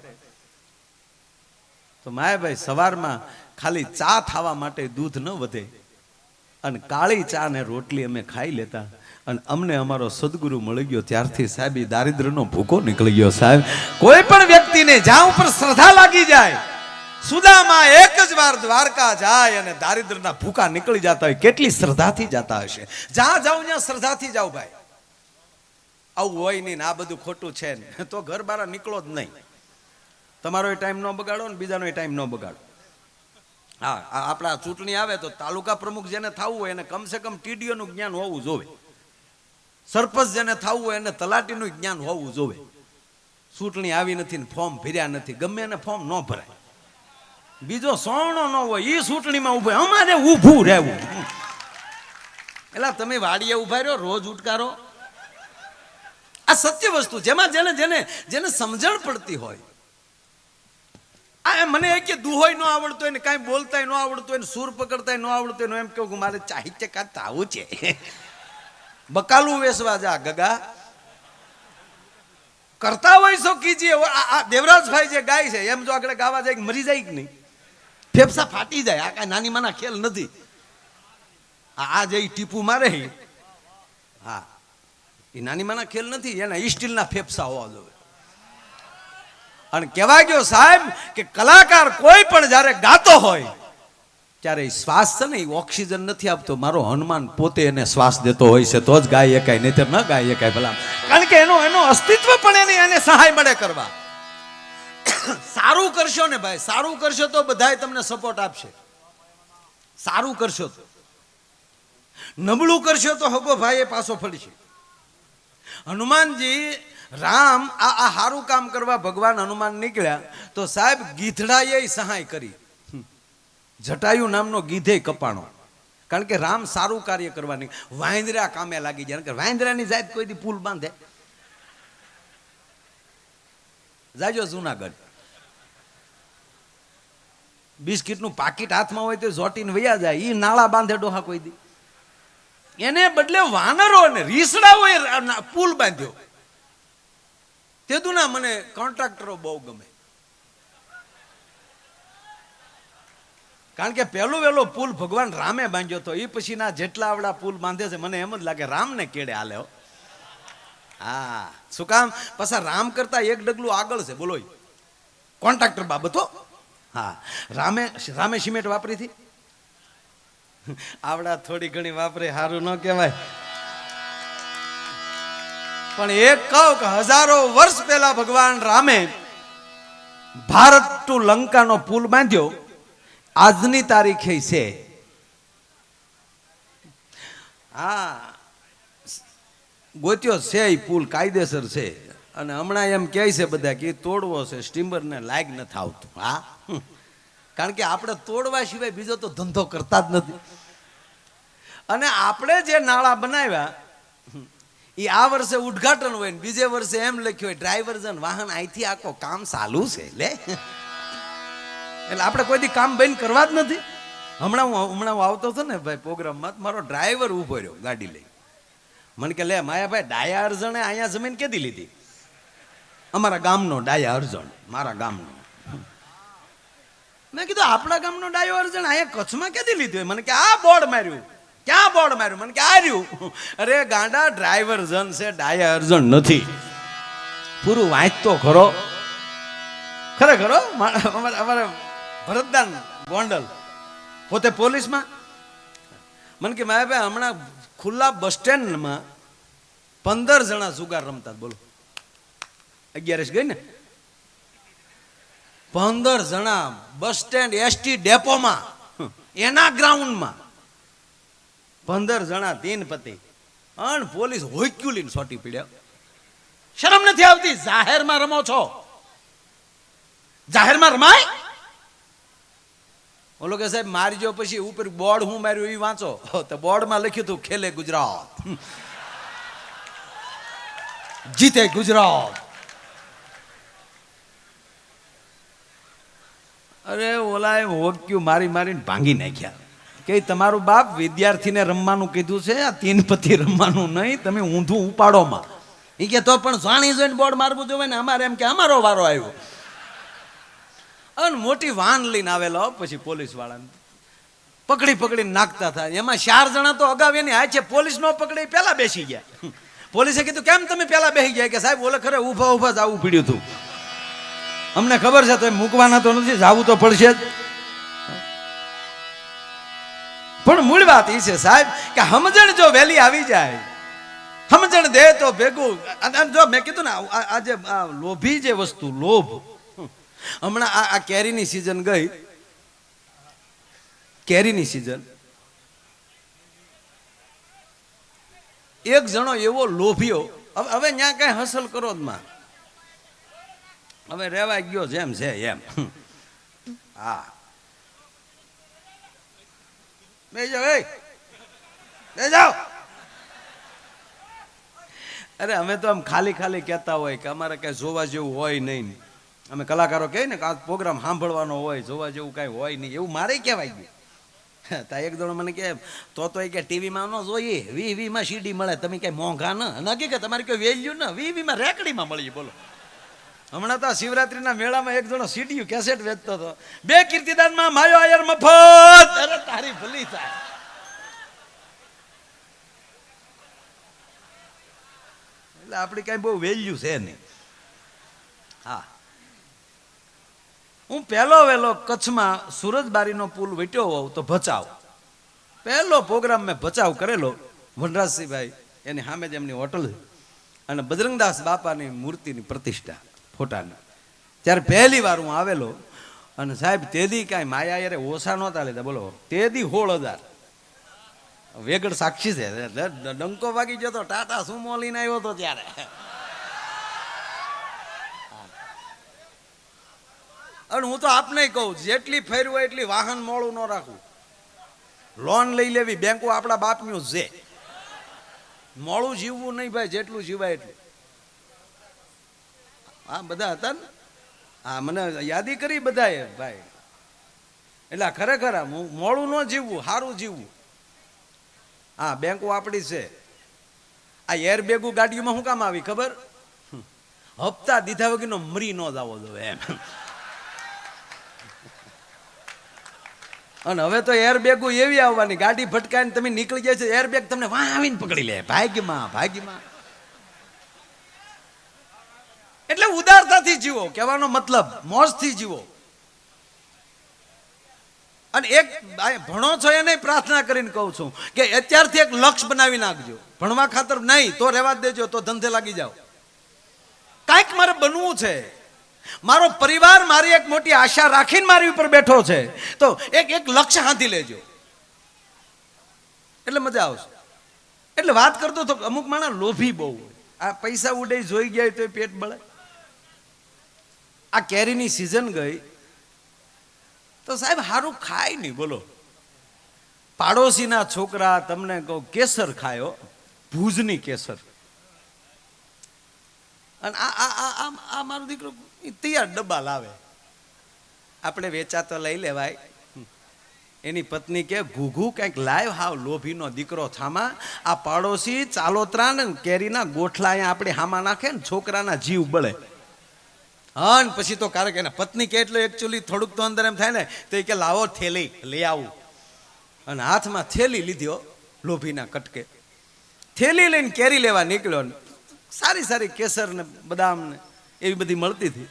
Speaker 1: તો માયાભાઈ સવારમાં ખાલી ચા ખાવા માટે દૂધ ન વધે અને કાળી ચા ને રોટલી અમે ખાઈ લેતા. અને અમને અમારો સદગુરુ મળી ગયો ત્યારથી સાહેબ એ દારિદ્ર્યનો ભૂકો નીકળી ગયો સાહેબ. કોઈ પણ વ્યક્તિને જ્યાં ઉપર શ્રદ્ધા લાગી જાય, સુદામા એક જ વાર દ્વારકા જાય અને દારિદ્રના ભૂકા નીકળી જતા હોય. કેટલી શ્રદ્ધાથી જતા હશે. જ્યાં જાવ ત્યાં શ્રદ્ધાથી જાવ ભાઈ. આવું હોય નહીં ને આ બધું ખોટું છે ને તો ઘર બહાર નીકળો જ નહીં. તમારો ટાઈમ ન બગાડો ને બીજાનો ટાઈમ ન બગાડો. હા, આપણા ચૂંટણી આવે તો તાલુકા પ્રમુખ જેને થવું હોય એને કમસે કમ ટીડીઓનું જ્ઞાન હોવું જોવે. સરપંચ જેને થવું હોય એને તલાટીનું જ્ઞાન હોવું જોવે. ચૂંટણી આવી નથી ને ફોર્મ ભર્યા નથી, ગમે એને ફોર્મ ન ભરાય. બીજો સોણો ન હોય એ ચૂંટણીમાં ઉભો, અમારે ઊભું રહેવું. એટલે તમે વાડીએ ઉભા રહ્યો, રોજ ઉટકારો. આ સત્ય વસ્તુ જેમાં જેને જેને જેને સમજણ પડતી હોય. આ મને એ કે દુહોય ન આવડતો હોય ને કાંઈ બોલતાય ન આવડતું હોય ને સૂર પકડતાય ન આવડતું હોય, એમ કેવું મારે સાહિત્ય કાઢતા આવું છે. બકાલું વેસવા જા ગગા કરતા હોય છો કીજીએ. આ દેવરાજભાઈ જે ગાય છે એમ જો આગળ ગાવા જાય મરી જાય કે નહીં, ફેફસા ફાટી જાય. આ કાંઈ નાની માના ખેલ નથી. આ જે ટીપુ મારે હા એ નાની માના ખેલ નથી, એના સ્ટીલના ફેફસા હોવા જોઈએ. અને કહેવાય ગયો સાહેબ કે કલાકાર કોઈ પણ જ્યારે ગાતો હોય ત્યારે શ્વાસ છે ને એ ઓક્સિજન નથી આપતો. મારો હનુમાન પોતે એને શ્વાસ દેતો હોય છે તો જ ગાય એકાય, નહીં તો ન ગાય એકાય ભલા. કારણ કે એનો અસ્તિત્વ પણ એને સહાય મળે કરવા. સારું કરશો ને ભાઈ, સારું કરશો તો બધાય તમને સપોર્ટ આપશે. સારું કરશો તો, નબળું કરશો તો હગો ભાઈ એ પાછો ફળશે. હનુમાનજી રામ આ સારું કામ કરવા ભગવાન હનુમાન નીકળ્યા તો સાહેબ ગીધડાએ સહાય કરી. જટાયુ નામનો ગીધે કપાણો. કારણ કે રામ સારું કાર્ય કરવાની, વાંદરા કામે લાગી જાય. વાંદરાની જાત કોઈ દી પુલ બાંધે? જાજો જુનાગઢ, બિસ્કીટનું પાકીટ હાથમાં હોય તો જોટીને વયા જાય. એ નાળા બાંધે ડોહા કોઈ દી? એને બદલે વાનરો ને રીસડાઓએ પુલ બાંધ્યો. તેતું ના મને કોન્ટ્રાક્ટરો બહુ ગમે. કારણ કે પહેલો વહેલો પુલ ભગવાન રામે બાંધ્યો હતો. એ પછી ના જેટલા આવડા પુલ બાંધે છે મને એમ જ લાગે રામને કેડે હાલે. હા, શું કામ? પાછા રામ કરતા એક ડગલું આગળ છે. બોલો કોન્ટ્રાક્ટર બાબતો. હા, રામે સિમેન્ટ વાપરી હતી, આવડા થોડી ઘણી વાપરે, સારું ન કહેવાય. પણ એક કહું કે હજારો વર્ષ પહેલા ભગવાન રામે ભારત ટુ લંકાનો પુલ બાંધ્યો. આજની તારીખે છે. હા, ગોત્યો છે એ પુલ કાયદેસર છે. અને હમણાં એમ કહે છે બધા કે તોડવો છે, સ્ટીમરને લાગ નથી આવતું. હા, કારણ કે આપણે તોડવા સિવાય બીજો તો ધંધો કરતા જ નથી. અને આપણે જે નાળા બનાવ્યા એ આ વર્ષે ઉદ્ઘાટન હોય ને બીજે વર્ષે એમ લખ્યું હોય ડ્રાઈવર જન વાહન અહીંથી આખો કામ ચાલુ છે લે. એટલે આપણે કોઈ દી કામ બંધ કરવા જ નથી. હમણાં હું આવતો હતો ને ભાઈ પ્રોગ્રામમાં, મારો ડ્રાઈવર ઊભો રહ્યો ગાડી લઈ. મને કે લે માયાભાઈ ડાયા અર્જણે અહીંયા જમીન કેદી લીધી? અમારા ગામનો ડાયા અર્જણ, મારા ગામનો. મેં કીધું આપણા ગામનો ડાયો અર્જણ અહીંયા કચ્છમાં કેદી લીધું? મને કે આ બોર્ડ માર્યું. ક્યાં બોર્ડ માર્યું? મને કે આ રહ્યું. અરે ગાંડા, ડ્રાઈવર જન છે, ડાયા અર્જણ નથી. પૂરું વાંચતો ખરો. ખરેખર અમારે ભરતદાન ગોંડલ પોતે પોલીસમાં. મને કે માયાભાઈ હમણાં ખુલ્લા બસ સ્ટેન્ડમાં 15 જણા જુગાર રમતા. બોલો 11 ગઈ ને, 15 જણા બસ સ્ટેન્ડ એસટી ડેપોમાં, એના ગ્રાઉન્ડમાં 15 જણા 3 પતિ અને પોલીસ હોઈક્યુ લઈને સોટી પીડ્યા. શરમ નથી આવતી? જાહેરમાં રમો છો, જાહેરમાં રમાય? ઓલો કે સાહેબ મારજો, પછી ઉપર બોર્ડ હું માર્યું એ વાંચો. તો બોર્ડમાં લખ્યું હતું ખેલે ગુજરાત, જીતે ગુજરાત. અરે ઓલાએ હોક્યું મારી મારીને ભાંગી નાખ્યા. કે તમારું બાપ વિદ્યાર્થીને રમવાનું કીધું છે, આ 3 પતિ રમવાનું નહીં, તમે ઊંધું ઉપાડોમાં. એ કે તો પણ જાણી જોઈને બોર્ડ મારવું જોઈએ ને. અમારે એમ કે અમારો વારો આવ્યો. અને મોટી વાન લઈને આવેલો, પછી પોલીસ વાળાને પકડીને નાખતા થાય. એમાં 4 જણા તો અગાઉ એની હાથે પોલીસ નો પકડી પેલા બેસી ગયા. પોલીસે કીધું કેમ તમે પેલા બેસી ગયા? કે સાહેબ ઓલે ખરે ઊભા જ આવવું પડ્યું હતું. અમને ખબર છે તો મૂકવાના તો નથી, જવું તો પડશે જ. પણ મૂળ વાત એ છે સાહેબ કે સમજણ જો વહેલી આવી જાય, સમજણ દે તો ભેગું. જો મેં કીધું ને આજે લોભી જે વસ્તુ, લોભ. હમણાં આ કેરીની સિઝન ગઈ, કેરીની સિઝન, એક જણો એવો લોભિયો, હવે ત્યાં કઈ હસલ કરો જ માં, હવે રેવા ગયો જેમ છે એમ. હા બે જાઓ. અરે અમે તો આમ ખાલી કહેતા હોય કે અમારે કઈ જોવા જેવું હોય નહીં. અમે કલાકારો કહે ને કે આ પ્રોગ્રામ સાંભળવાનો હોય, જોવા જેવું કઈ હોય નહીં, એવું મારે કહેવાય ગયું. તા એક જણો મને કે તો એ કે ટીવીમાં ન જોઈએ, 20 માં સીડી મળે, તમે કઈ મોંઘા ન નક્કી કે તમારી કોઈ વેલ્યુ ન, 20 માં રેકડીમાં મળી. બોલો હમણાં તો શિવરાત્રીના મેળામાં એક જણો સીડીયું કેસેટ વેચતો હતો, 2 કીર્તિદાનમાં માયો આયર મફત. અરે તારી ભલી થાય. એટલે આપણી કઈ બહુ વેલ્યુ છે નહીં. હા, હું પહેલો વહેલો કચ્છમાં સુરજબારીનો પુલ વેટ્યો હોઉં તો ભચાઉ, પહેલો પ્રોગ્રામ મેં ભચાઉ કરેલો. વનરાજસિંહભાઈ એની સામે જ એમની હોટલ અને બજરંગદાસ બાપાની મૂર્તિની પ્રતિષ્ઠા ફોટાની. ત્યારે પહેલી વાર હું આવેલો અને સાહેબ તેદી કાંઈ માયા યારે ઓછા નહોતા લીધા. બોલો તેદી 16,000 વેગડ સાક્ષી છે. ડંકો વાગી ગયો તો ટાટા સુમો લઈને આવ્યો હતો ત્યારે. અને હું તો આપને કહું, જેટલી ફેરવું હોય એટલી વાહન મોડું ન રાખવું. લોન લઈ લેવી, બેંકો આપણા બાપનું છે. મોડું જીવવું નહીં ભાઈ, જેટલું જીવાય એટલું. હા બધા હતા ને, હા મને યાદી કરી બધાએ ભાઈ. એટલે ખરેખર મોડું ન જીવવું, સારું જીવવું. હા બેંકો આપણી છે. આ એરબેગું ગાડીઓમાં શું કામ આવી ખબર? હપ્તા દીધા વગરનો મરી ન જાવો જોઈએ એમ. અને હવે તો એરબેગો એવી આવવાની, ગાડી ભટકાઈને તમે નીકળી જાય છે, એરબેગ તમને વાહ આવીને પકડી લે. ભાગ્યમાં. એટલે ઉદારતાથી જીવો, કહેવાનો મતલબ મોજથી જીવો. અને એક ભણો છો એને પ્રાર્થના કરીને કહું છું કે અત્યારથી એક લક્ષ્ય બનાવી નાખજો. ભણવા ખાતર નહીં તો રહેવા દેજો, તો ધંધે લાગી જાઓ. કાંઈક મારે બનવું છે, મારો પરિવાર મારી એક મોટી આશા રાખીને મારી ઉપર બેઠો છે, તો એક લક્ષ્ય હાંધી લેજો, એટલે મજા આવશે. એટલે વાત કરતો તો અમુક માણસ લોભી બહુ હોય. આ પૈસા ઉડે જોઈ ગયા તો પેટ બળે. આ કેરીની સિઝન ગઈ તો સાહેબ સારું ખાય નહીં. બોલો, પાડોશીના છોકરા તમને કહું કેસર ખાયો, ભુજની કેસર, અને આ મારો દીકરો તૈયાર ડબ્બા લાવે. આપણે વેચાતો લઈ લેવાય. એની પત્ની કે ઘૂઘું કંઈક લાવ, હાવ લોભીનો દીકરો થામા. આ પાડોશી ચાલોતરા ને કેરીના ગોઠલા અહીંયા આપણે હામાં નાખે ને છોકરાના જીવ બળે. હા, ને પછી તો કારણ કે એના પત્ની કે એટલું એકચ્યુઅલી થોડુંક તો અંદર એમ થાય ને, તો એ કે લાવો થેલી લઈ આવું. અને હાથમાં થેલી લીધો, લોભીના કટકે થેલી લઈને કેરી લેવા નીકળ્યો. સારી સારી કેસર ને બદામ ને એવી બધી મળતી હતી.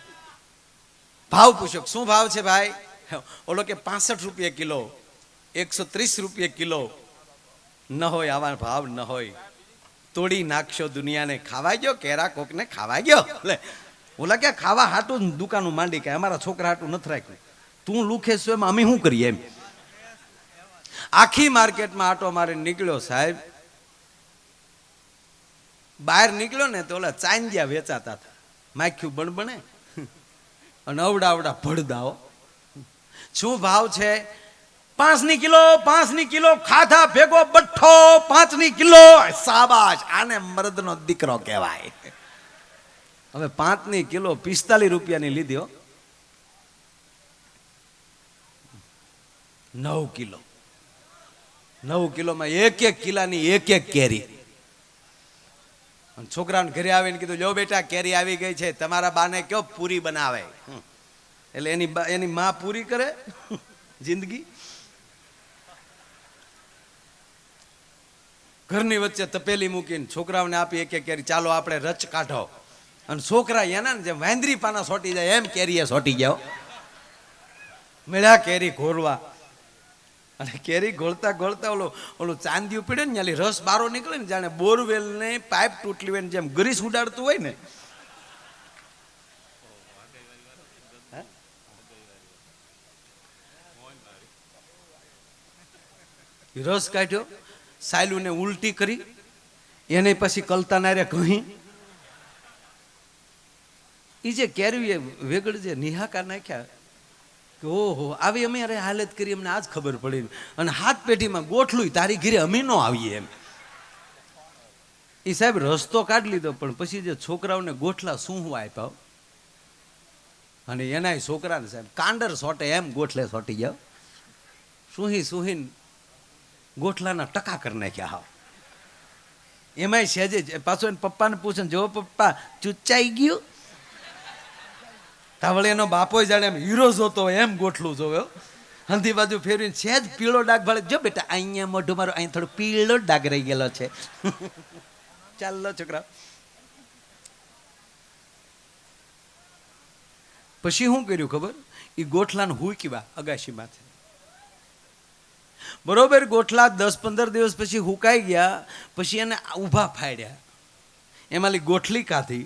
Speaker 1: ભાવ પૂછ્યો, શું ભાવ છે ભાઈ? ઓલો કે 65 રૂપિયા કિલો, 130 રૂપિયા કિલો. ન હોય આવા ભાવ ન હોય. તોડી નાખશો દુનિયાને. ખાવા ગયો કેરા કોકને ખાવા ગયો. લે ઓલા કે ખાવા હાટું દુકાનું માંડી કે અમારા છોકરા હાટું નથી રાખ્યું. તું લુખે છો એમાં અમે શું કરીએ એમ. આખી માર્કેટમાં આટો મારી નીકળ્યો સાહેબ. બહાર નીકળ્યો ને તો ઓલા ચાંદિયા વેચાતા હતા, માખ્યું બણબણે અને અવડા ભડદાઓ. શું ભાવ છે? 5ની કિલો, 5ની કિલો. ખાધા ભેગો બઠ્ઠો 5ની કિલો. શાબાશ, આને મર્દનો દીકરો કહેવાય. હવે 5ની કિલો 45 રૂપિયાની લીધી હો. 9 કિલો. 9 કિલોમાં એક કિલાની એક કેરી. છોકરાને ઘરે આવીને કીધું, લો બેટા કેરી આવી ગઈ છે, તમારા બાને કયો પૂરી બનાવે. એટલે એની માં પૂરી કરે જિંદગી. ઘરની વચ્ચે તપેલી મૂકીને છોકરાઓને આપી એક કેરી. ચાલો આપણે રચ કાઢો. અને છોકરા એના જેમ વાંદરી પાના સોટી જાય એમ કેરીએ સોટી જાઓ. મેળા કેરી ઘોરવા. અને કેરી ઘોળતા ઘોળતા ઓલું ચાંદિયું પીડે ને ત્યાંથી રસ બારો નીકળે ને, જાણે બોરવેલ ને પાઇપ તૂટલી હોય ને જેમ ગ્રીસ ઉડાડતું હોય ને. રસ કાઢ્યો, સાયલુને ઉલટી કરી, એને પછી કલતા નારે કહી. એ જે કેરી વેગળ જે નિહાકા નાખ્યા કે ઓહો આવી અમે હાલત કરી, અમને આજ ખબર પડી. અને હાથ પેઢીમાં ગોઠલું તારી ઘીરે અમે નો આવીએ એમ. એ સાહેબ રસ્તો કાઢી લીધો, પણ પછી જે છોકરાઓને ગોઠલા શું આપ્યા. અને એના છોકરાને સાહેબ કાંડર સોટે એમ ગોઠલે સોટી જાવ. સુહીન ગોઠલાના ટકા કરી નાખ્યા. હાવ એમાંય સહેજે પાછો એને પપ્પાને પૂછે, જો પપ્પા ચૂચાઈ ગયું. તાવળે એનો બાપો જાણે એમ હીરો જોતો એમ ગોઠલું જોવે. હંધી બાજુ ફેરવીને સહેજ પીળો ડાઘ ભાળે, જો બેટા અહીંયા મોઢું મારું અહીં થોડો પીળો ડાઘ રહી ગયેલો છે. ચાલો છોકરા. પછી શું કર્યું ખબર? એ ગોઠલાને હુકવા અગાશીમાંથી. બરોબર, ગોઠલા 10-15 દિવસ પછી હુકાઈ ગયા. પછી એને ઊભા ફાડ્યા, એમાંની ગોઠલી કાઢી,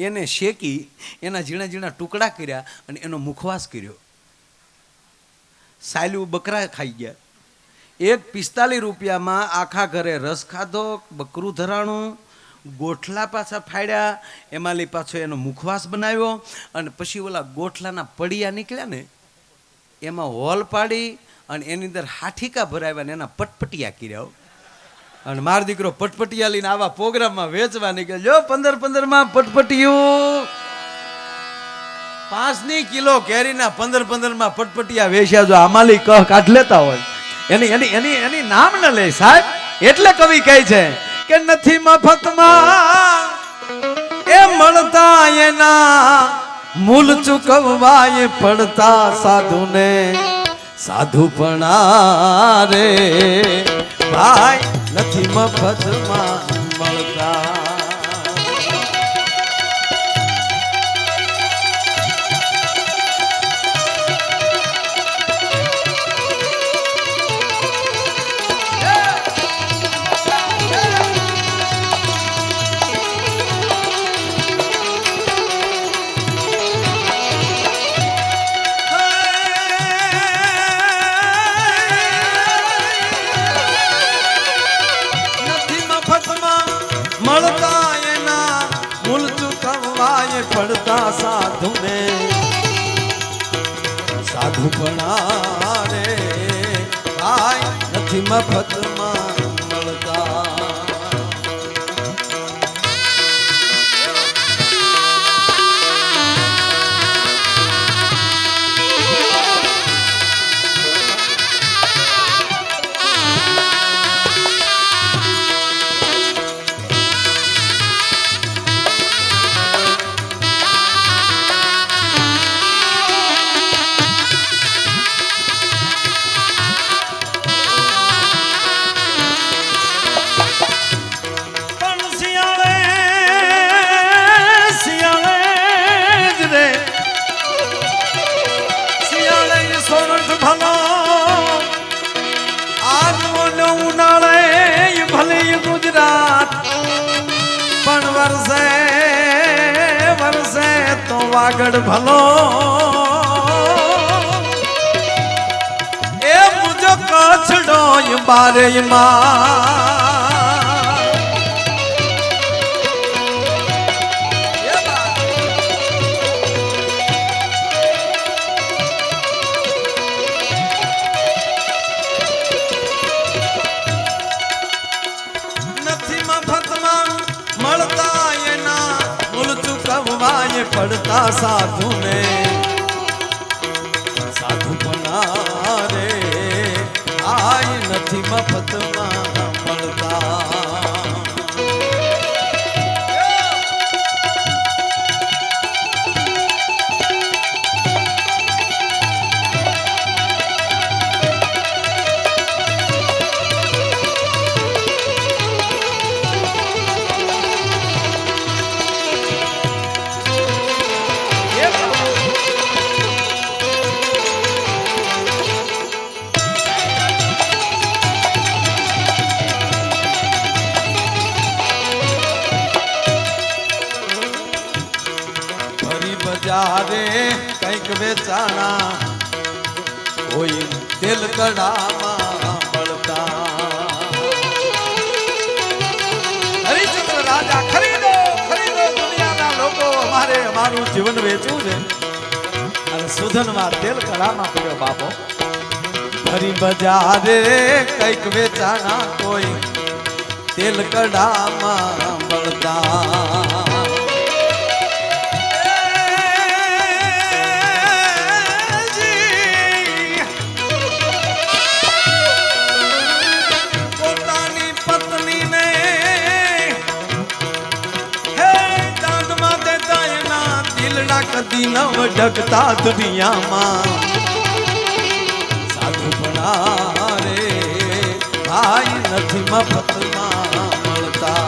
Speaker 1: એને શેકી, એના ઝીણા ઝીણા ટુકડા કર્યા અને એનો મુખવાસ કર્યો. સાયલું બકરા ખાઈ ગયા. 45 રૂપિયામાં આખા ઘરે રસ ખાધો, બકરું ધરાણું, ગોઠલા પાછા ફાડ્યા, એમાંલી પાછો એનો મુખવાસ બનાવ્યો. અને પછી ઓલા ગોઠલાના પડિયા નીકળ્યા ને, એમાં હોલ પાડી અને એની અંદર હાઠીકા ભરાવ્યા ને એના પટપટિયા કર્યા. અને મારો દીકરો પટપટિયા લઈને આવા પ્રોગ્રામમાં વેચવા નીકળ્યો. જો 15 માં પટપટિયું. 5ની કિલો કેરીના 15 માં પટપટિયા વેચ્યા. જો આમાલી કહ કાઢ લેતા હોય એની નામ ન લે સાહેબ. એટલે કવિ કહે છે કે નથી મફતમાં એ મળતા, એના મૂલ ચૂકવવાય પડતા સાધુને સાધુપણા રે ભાઈ. નથી મફતમાં મળતા. મળતા એના મૂળ ચૂકવવાય પડતા સાધુને સાધુ સાધુપણા રે ભાઈ નથી મફતમાં મળતા. પણ વરસે વરસે તો વાગડ ભલો એ મુજો કચ્છડો બારે માં પડતા સાધુ ને સાધુપણા રે આય નથી મફતમાં મળતા. બજારે કંઈક વેચાણા કોઈ તેલ કડામાં મળતા. હરિચંદ્ર રાજા ખરીદો ખરીદો દુનિયાના લોકો અમારું જીવન વેચવું છે અને સુધનમાં તેલ કડામાં પડ્યો બાપો. ફરી બજારે કંઈક વેચાણા કોઈ તેલ કડામાં મળતા. કદી નવ ઢગતા દુનિયામાં સાધુપણા રે ભાઈ નથી મફતમાં મળતા.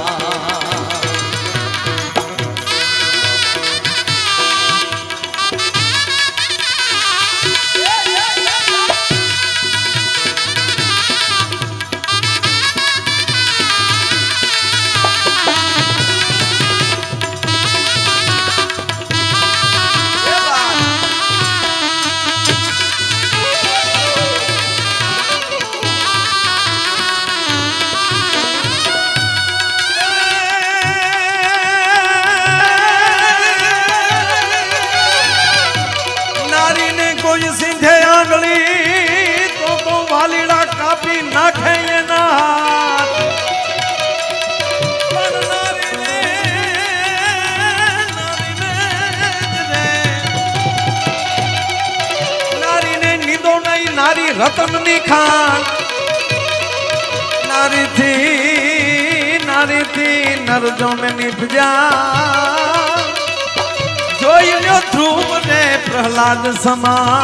Speaker 1: નારી રતનની ખાન નારીથી નરજોને નિપજા જોઈ લ્યો ધ્રુવ ને પ્રહલાદ સમા.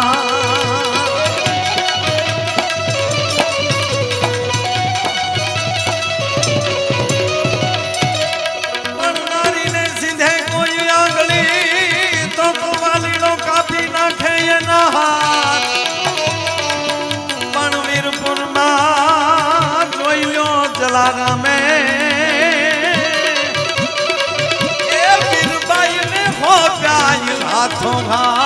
Speaker 1: જલારામે એ વીરબાઈ ને હો ગાય હાથો ઘા.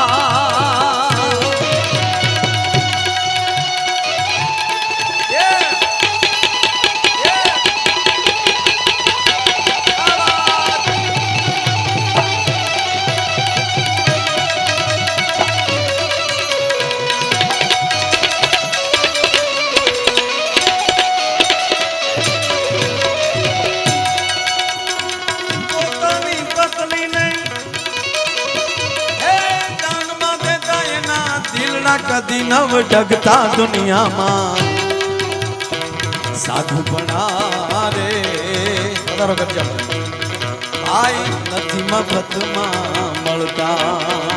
Speaker 1: કદી નવ ડગતા દુનિયામાં સાધુ પણ રે વધારો કરજો ભાઈ નથી મફતમાં મળતા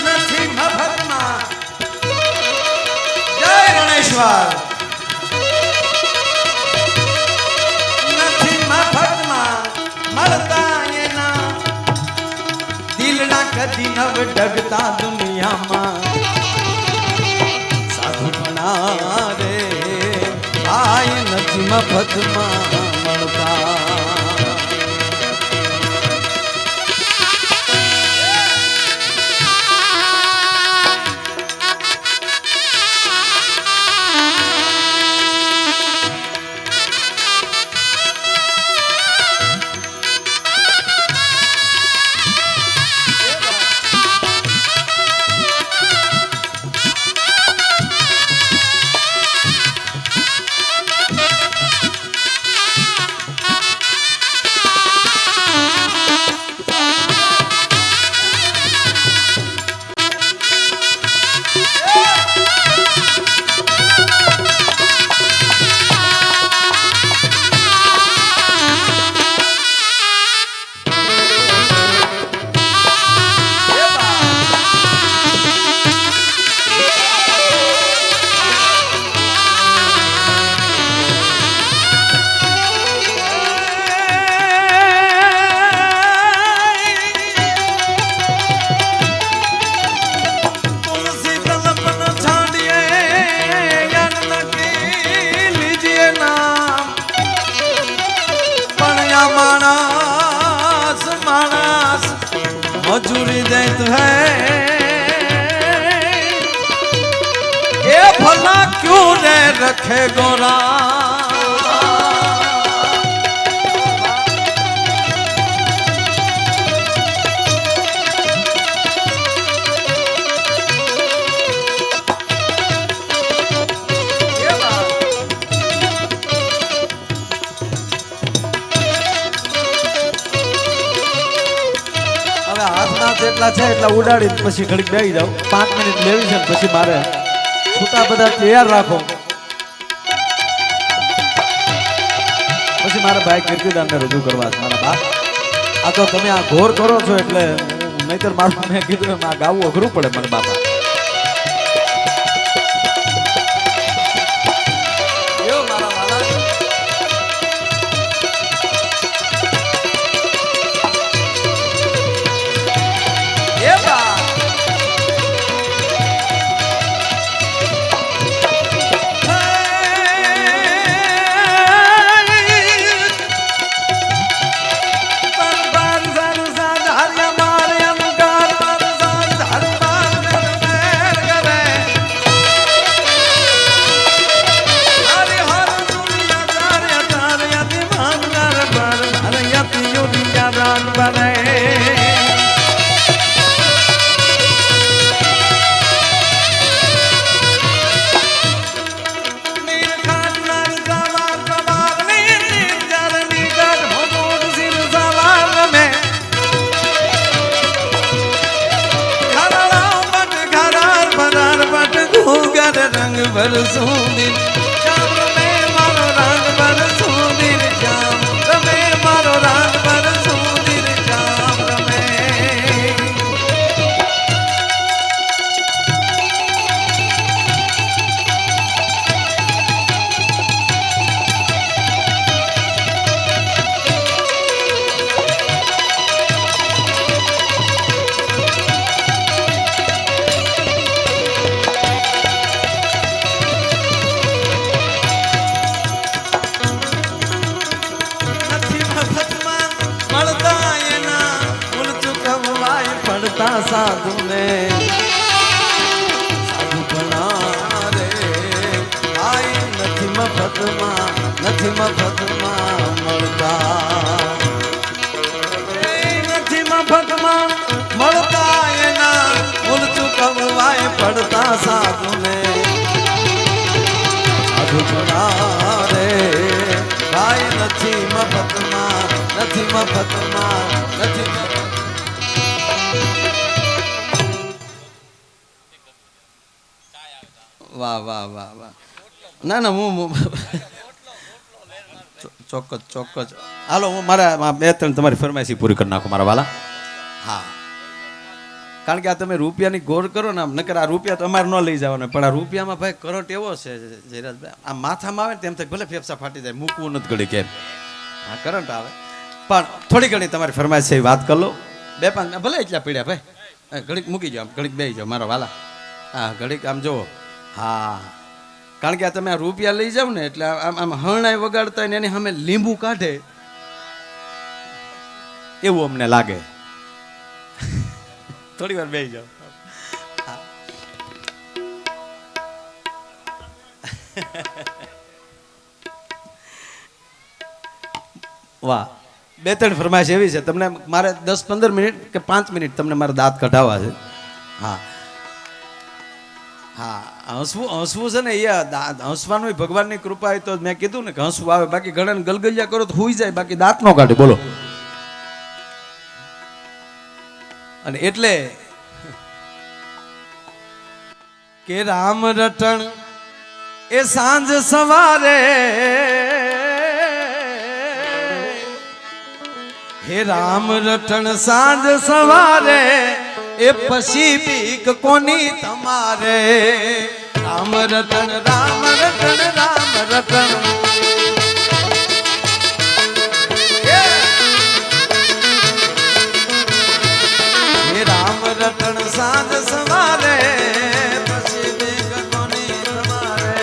Speaker 1: નથી મફતમાં જય ગણેશ્વર નથી મફતમાં મળતા એના દિલના કદી નવ ડગતા દુનિયામાં સાધુ બના રે આય નથી મફતમાં મળતા मजूरी देत है ये भला क्यों रे रखे गोरा જેટલા છે એટલા ઉડાડી પછી ઘડીક બેસી જાવ 5 મિનિટ લેવી છે પછી મારે છૂટા બધા તૈયાર રાખો પછી મારે ભાઈ કીર્તિદાનને રજૂ કરવા છે મારા બા આ તો તમે આ ઘોર કરો છો એટલે નહીતર મારું મેં કીધું એમ આ ગાવું અઘરું પડે મને બાપા रंग बरसूं दिल चाम में मारो रंग बरसूं दिल चाम में मारो रंग बरसूं दिल चाम में साधु ने साधु बना रे आई નથી મફતમાં મળતા નથી મફતમાં મળતા એના ભૂલ ચૂકવવાય પડતા સાધુને સાધુ બના રે ભાઈ નથી નથી મફતમાં, નથી મફતમાં, નથી મફતમાં. વાહ વાહ વાહ વાહ. ના ના હું ચોક્કસ ચોક્કસ. હાલો હું મારા બે ત્રણ તમારી ફરમાઈશી પૂરી કરી નાખો મારા વાલા. હા, કારણ કે આ તમે રૂપિયાની ગોળ કરો ને આમ, નકર આ રૂપિયા તો અમારે ન લઈ જવાના, પણ આ રૂપિયામાં ભાઈ કરંટ એવો છે જયરાજભાઈ, આ માથામાં આવે ને તેમ થાય ભલે ફેફસા ફાટી જાય, મૂકવું નથી ઘડી કેમ. હા કરંટ આવે, પણ થોડી ઘણી તમારી ફરમાઈશ છે વાત કરી લો. બે પાંચ ભલે એટલા પીડ્યા ભાઈ, ઘડીક મૂકી જાઓ, ઘડીક બેસી જાઓ મારા વાલા. હા ઘડીક આમ જુઓ. હા, કારણ કે આ તમે આ રૂપિયા લઈ જાવ ને એટલે આમ આમ હરણાઈ વગાડતા ને એની સામે લીંબુ કાઢે એવું અમને લાગે. થોડી વાર બેસી જાઓ. વાહ, બે ત્રણ ફરમાઈશ એવી છે, તમને મારે 10-15 મિનિટ કે 5 મિનિટ તમને મારા દાંત કઢાવવા છે. હા હા, હસવું છે ને એ હસવાનું ભગવાનની કૃપા હોય તો મેં કીધું ને કે હસવું આવે, બાકી ઘણા ગલગલિયા કરો તો હુઈ જાય, બાકી દાંત નો કાઢે. બોલો. અને એટલે કે રામ રટણ એ સાંજ સવારે, હે રામ રટણ સાંજ સવારે, એ પછી બીક કોની તમારે. રામ રટણ રામ રટણ રામ રટણ, હે રામ રટણ સાંજ સવારે, પછી બીક કોની તમારે.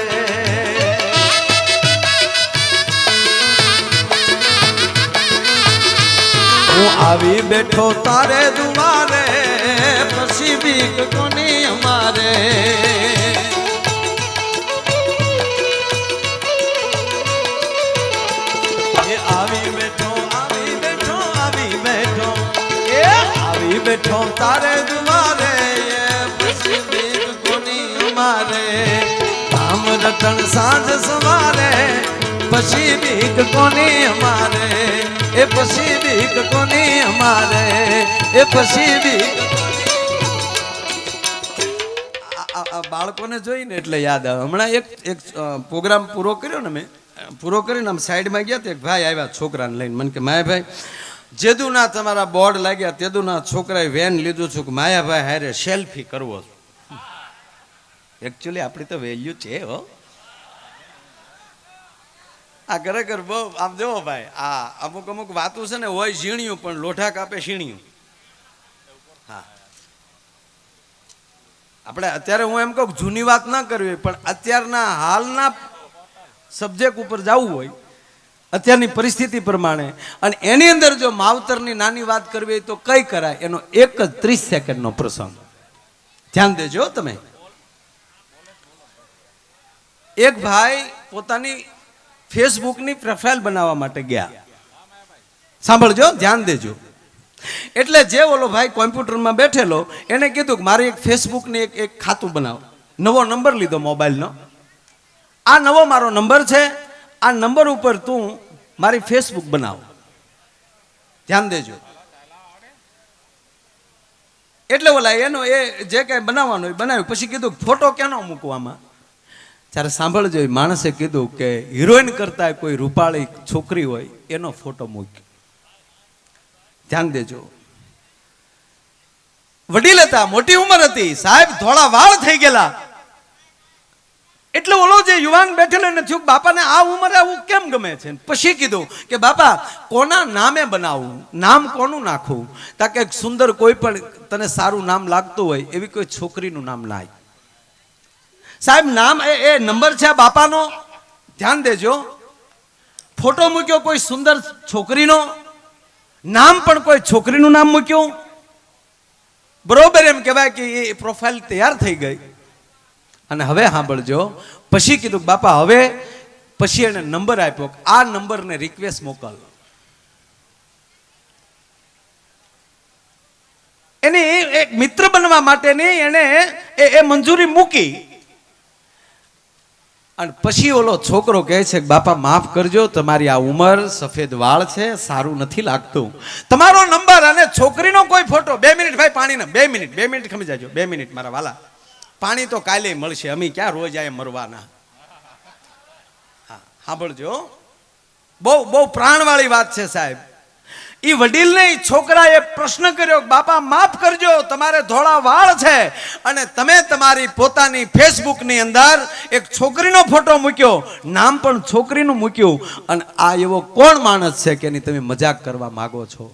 Speaker 1: હું આવી બેઠો તારે દુવારે, પછી બીક કોની અમારે. એ આવી બેઠો આવી બેઠો આવી બેઠો, એ આવી બેઠો તારે દુવારે, પછી બીક કોની અમારે. રામ રટણ સાંજ સવારે, પછી બીક કોની અમારે. એ પછી બીક કોની અમારે, એ પછી બીક. બાળકોને જોઈને એટલે યાદ આવે. હમણાં એક પ્રોગ્રામ પૂરો કર્યો ને, મેં પૂરો કરીને આમ સાઈડમાં ગયા તો એક ભાઈ આવ્યા છોકરાને લઈને, મને કે માયાભાઈ જેદુના તમારા બોર્ડ લાગ્યા, તેદુના છોકરાએ વેન લીધું છું કે માયાભાઈ હારે સેલ્ફી કરવો. એકચ્યુઅલી આપણી તો વેલ્યુ છે હો. આ ખરેખર બહુ આમ જોવો ભાઈ, આ અમુક અમુક વાતું છે ને હોય ઝીણ્યું પણ લોઢા કાપે શીણ્યું. હા, આપણે અત્યારે હું એમ કહું જૂની વાત ના કરવી, પણ અત્યારના હાલના સબ્જેક્ટ ઉપર જવું હોય અત્યારની પરિસ્થિતિ પ્રમાણે, અને એની અંદર જો માવતરની નાની વાત કરવી હોય તો કઈ કરાય, એનો એક જ 30 સેકન્ડનો પ્રસંગ. ધ્યાન દેજો તમે. એક ભાઈ પોતાની ફેસબુકની પ્રોફાઇલ બનાવવા માટે ગયા. સાંભળજો, ધ્યાન દેજો. એટલે જે ઓલો ભાઈ કોમ્પ્યુટરમાં બેઠેલો એને કીધું કે મારે એક ફેસબુકની એક ખાતું બનાવો. નવો નંબર લીધો મોબાઈલનો, આ નવો મારો નંબર છે, આ નંબર ઉપર તું મારી ફેસબુક બનાવ. ધ્યાન દેજો. એટલે ઓલા એનો એ જે કઈ બનાવવાનું બનાવ્યું, પછી કીધું ફોટો કેનો મૂકવામાં. ત્યારે સાંભળજો, માણસે કીધું કે હિરોઈન કરતા કોઈ રૂપાળી છોકરી હોય એનો ફોટો મૂક્યો. ધ્યાન દેજો. વડીલ હતા, મોટી ઉંમર હતી, સાહેબ ધોળા વાળ થઈ ગયેલા. એટલે ઓલો જે યુવાન બેઠેલો એને થયું બાપાને આ ઉંમરે આવું કેમ ગમે છે. પછી કીધું કે બાપા કોના નામે બનાવવું, નામ કોનું નાખવું, તાકે સુંદર કોઈ પણ તને સારું નામ લાગતું હોય એવી કોઈ છોકરીનું નામ નાખ. સાહેબ નામ એ નંબર છે બાપાનો. ધ્યાન દેજો. ફોટો મૂક્યો કોઈ સુંદર છોકરીનો, નામ પણ કોઈ છોકરીનું નામ મૂક્યું. બરોબર, એમ કહેવાય કે એ પ્રોફાઇલ તૈયાર થઈ ગઈ. અને હવે સાંભળજો, પછી કીધું બાપા હવે, પછી એને નંબર આપ્યો, આ નંબરને રિક્વેસ્ટ મોકલ. એને એક મિત્ર બનવા માટેની એને એ મંજૂરી મૂકી. અને પછી ઓલો છોકરો કહે છે કે બાપા માફ કરજો, તમારી આ ઉંમર, સફેદ વાળ છે, સારું નથી લાગતું, તમારો નંબર અને છોકરીનો કોઈ ફોટો. 2 મિનિટ ભાઈ પાણીના, 2 મિનિટ ખમી જાજો, 2 મિનિટ મારા વાલા. પાણી તો કાલે મળશે, અમે ક્યાં રોજ આયા મરવાના. હા સાંભળજો, બહુ પ્રાણવાળી વાત છે સાહેબ. ઈ વડીલને ઈ છોકરાએ પ્રશ્ન કર્યો, બાપા માફ કરજો, તમારે ધોળા વાળ છે અને તમે તમારી પોતાની ફેસબુકની અંદર એક છોકરીનો ફોટો મૂક્યો, નામ પણ છોકરીનું મૂક્યું, અને આ એવો કોણ માણસ છે કે એની તમે મજાક કરવા માંગો છો,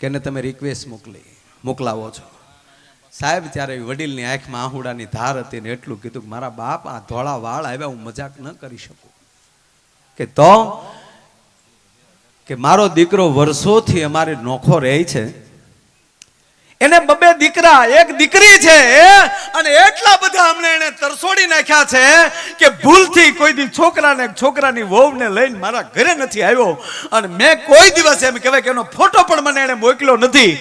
Speaker 1: કે એને તમે રિક્વેસ્ટ મોકલાવો છો. સાહેબ ત્યારે વડીલની આંખમાં આહુડાની ધાર હતી ને એટલું કીધું કે મારા બાપ, આ ધોળા વાળ આવ્યા, હું મજાક ન કરી શકું. કે મારો દીકરો વર્ષોથી અમારે નોખો રહે છે, એને 2 દીકરા 1 દીકરી છે, અને એટલા બધા અમને એને તરસોડી નાખ્યા છે કે ભૂલથી કોઈ દી છોકરાની વહુને લઈને મારા ઘરે નથી આવ્યો, અને મેં કોઈ દિવસ એમ કહેવાય કે એનો ફોટો પણ મને એને મોકલ્યો નથી.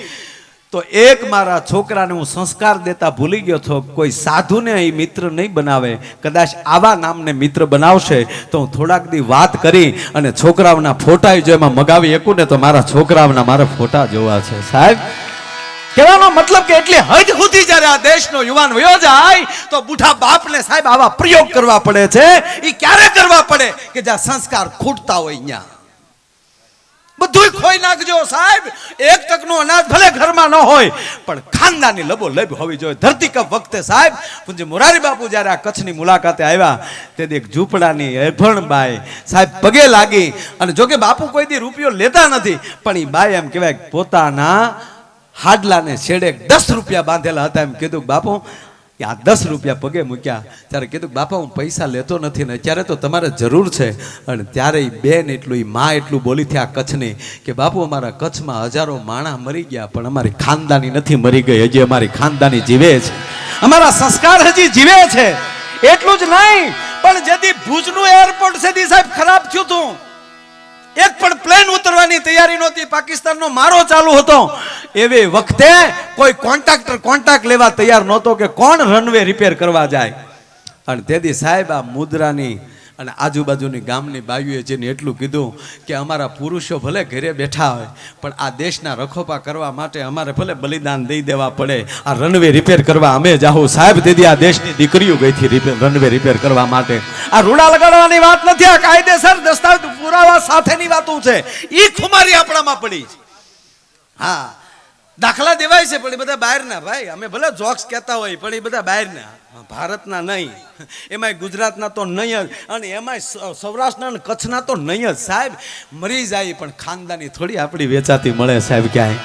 Speaker 1: તો એક મારા છોકરાને હું સંસ્કાર દેતા ભૂલી ગયો છો, કોઈ સાધુને એ મિત્ર નહીં બનાવે, કદાચ આવા નામને મિત્ર બનાવશે તો હું થોડાક દી વાત કરી અને છોકરાઓના ફોટા જો એમાં મગાવી શકું ને, તો મારા છોકરાઓના મારા ફોટા જોવા છે. સાહેબ કહેવાનો મતલબ કે એટલી હદ સુધી જ્યારે આ દેશનો યુવાન વયો જાય તો બુઢા બાપને સાહેબ આવા પ્રયોગ કરવા પડે છે. એ ક્યારે કરવા પડે કે જ્યાં સંસ્કાર ખૂટતા હોય, અહીંયા બધું ખોઈ નાખજો સાહેબ. 1 ટકનું અનાજ ભલે ઘરમાં ન હોય, પણ ખાનદાની લબોલબ હોવી જોઈએ. ધરતીકપ વખતે સાહેબ પૂજ્ય મોરારી બાપુ જ્યારે આ કચ્છની મુલાકાતે આવ્યા, તે એક ઝૂંપડાની અભણબાઈ સાહેબ પગે લાગી, અને જોકે બાપુ કોઈ દી રૂપિયો લેતા નથી, પણ એ બાઈ એમ કહેવાય પોતાના હાડલાને છેડે 10 રૂપિયા બાંધેલા હતા. એમ કીધું બાપુ આ 10 રૂપિયા પગે મૂક્યા, ત્યારે કીધું બાપા હું પૈસા લેતો નથી ને અત્યારે તો તમારે જરૂર છે. અને ત્યારે એ બેન એટલું, એ માં એટલું બોલી થયા કચ્છની કે બાપુ અમારા કચ્છમાં હજારો માણા મરી ગયા, પણ અમારી ખાનદાની નથી મરી ગઈ, હજી અમારી ખાનદાની જીવે છે, અમારા સંસ્કાર હજી જીવે છે. એટલું જ નહીં, પણ જેથી ભુજનું એરપોર્ટ છે સાહેબ ખરાબ થયું હતું, એક પણ પ્લેન ઉતરવાની તૈયારી નહોતી, પાકિસ્તાનનો મારો ચાલુ હતો, એવી વખતે કોઈ કોન્ટ્રાક્ટ લેવા તૈયાર નહોતો કે કોણ રનવે રિપેર કરવા જાય. અને તેથી સાહેબ આ મુદ્રાની અને આજુબાજુની ગામની બાયુએ જેને એટલું કીધું કે અમારા પુરુષો ભલે ઘરે બેઠા હોય, પણ આ દેશના રખોપા કરવા માટે અમારે ભલે બલિદાન દઈ દેવા પડે, આ રનવે રિપેર કરવા અમે જાહું. સાહેબ તેથી આ દેશની દીકરીઓ ગઈ હતી રનવે રિપેર કરવા માટે. આ રૂડા લગાડવાની વાત નથી, આ કાયદેસર દસ્તાવેજ પુરાવા સાથેની વાતો છે. ઈ ખુમારી આપણામાં પડી છે. હા દાખલા દેવાય છે, પણ એ બધા બહારના ભાઈ. અમે ભલે જોક્સ કહેતા હોય, પણ એ બધા બહારના, ભારતના નહીં. એમાંય ગુજરાતના તો નહીં જ, અને એમાંય સૌરાષ્ટ્રના અને કચ્છના તો નહીં જ. સાહેબ મરી જાય પણ ખાનદાની થોડી આપણી વેચાતી મળે સાહેબ ક્યાંય.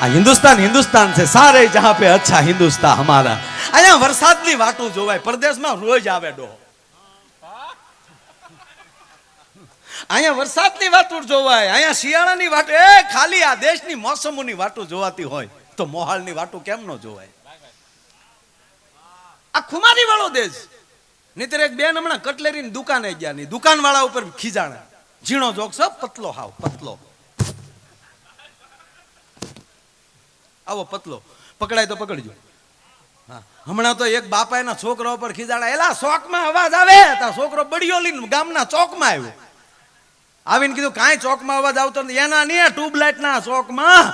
Speaker 1: આ હિન્દુસ્તાન છે, સારે જહાં પે અચ્છા હિન્દુસ્તાન હમારા. અહીંયા વરસાદની વાટું જોવાય, પરદેશમાં રોજ આવે ડો. અહીંયા વરસાદની વાતો જોવાય, અહીંયા શિયાળાની વાતો, ખાલી આ દેશની મોસમોની વાતો જોવાતી હોય તો મોહાલની વાતો કેમ ન જોવાય? આ ખુમારી વાળો દેશ. નહીતર એક બેન હમણાં કટલેરીની દુકાને ગયા, ની દુકાન વાળા ઉપર ખીજાણા, ઝીણો જોક છે, પતલો, હાવ પતલો, આવો પતલો, પકડાય તો પકડજો. હા હમણાં તો એક બાપા એના છોકરા ઉપર ખીજાણા, એલા ચોકમાં અવાજ આવે, તો છોકરો બડિયો લઈને ગામના ચોકમાં આવ્યો, આવીને કીધું કાંઈ ચોકમાં અવાજ આવતો નથી, એના નહીં ટ્યુબલાઇટ ના ચોકમાં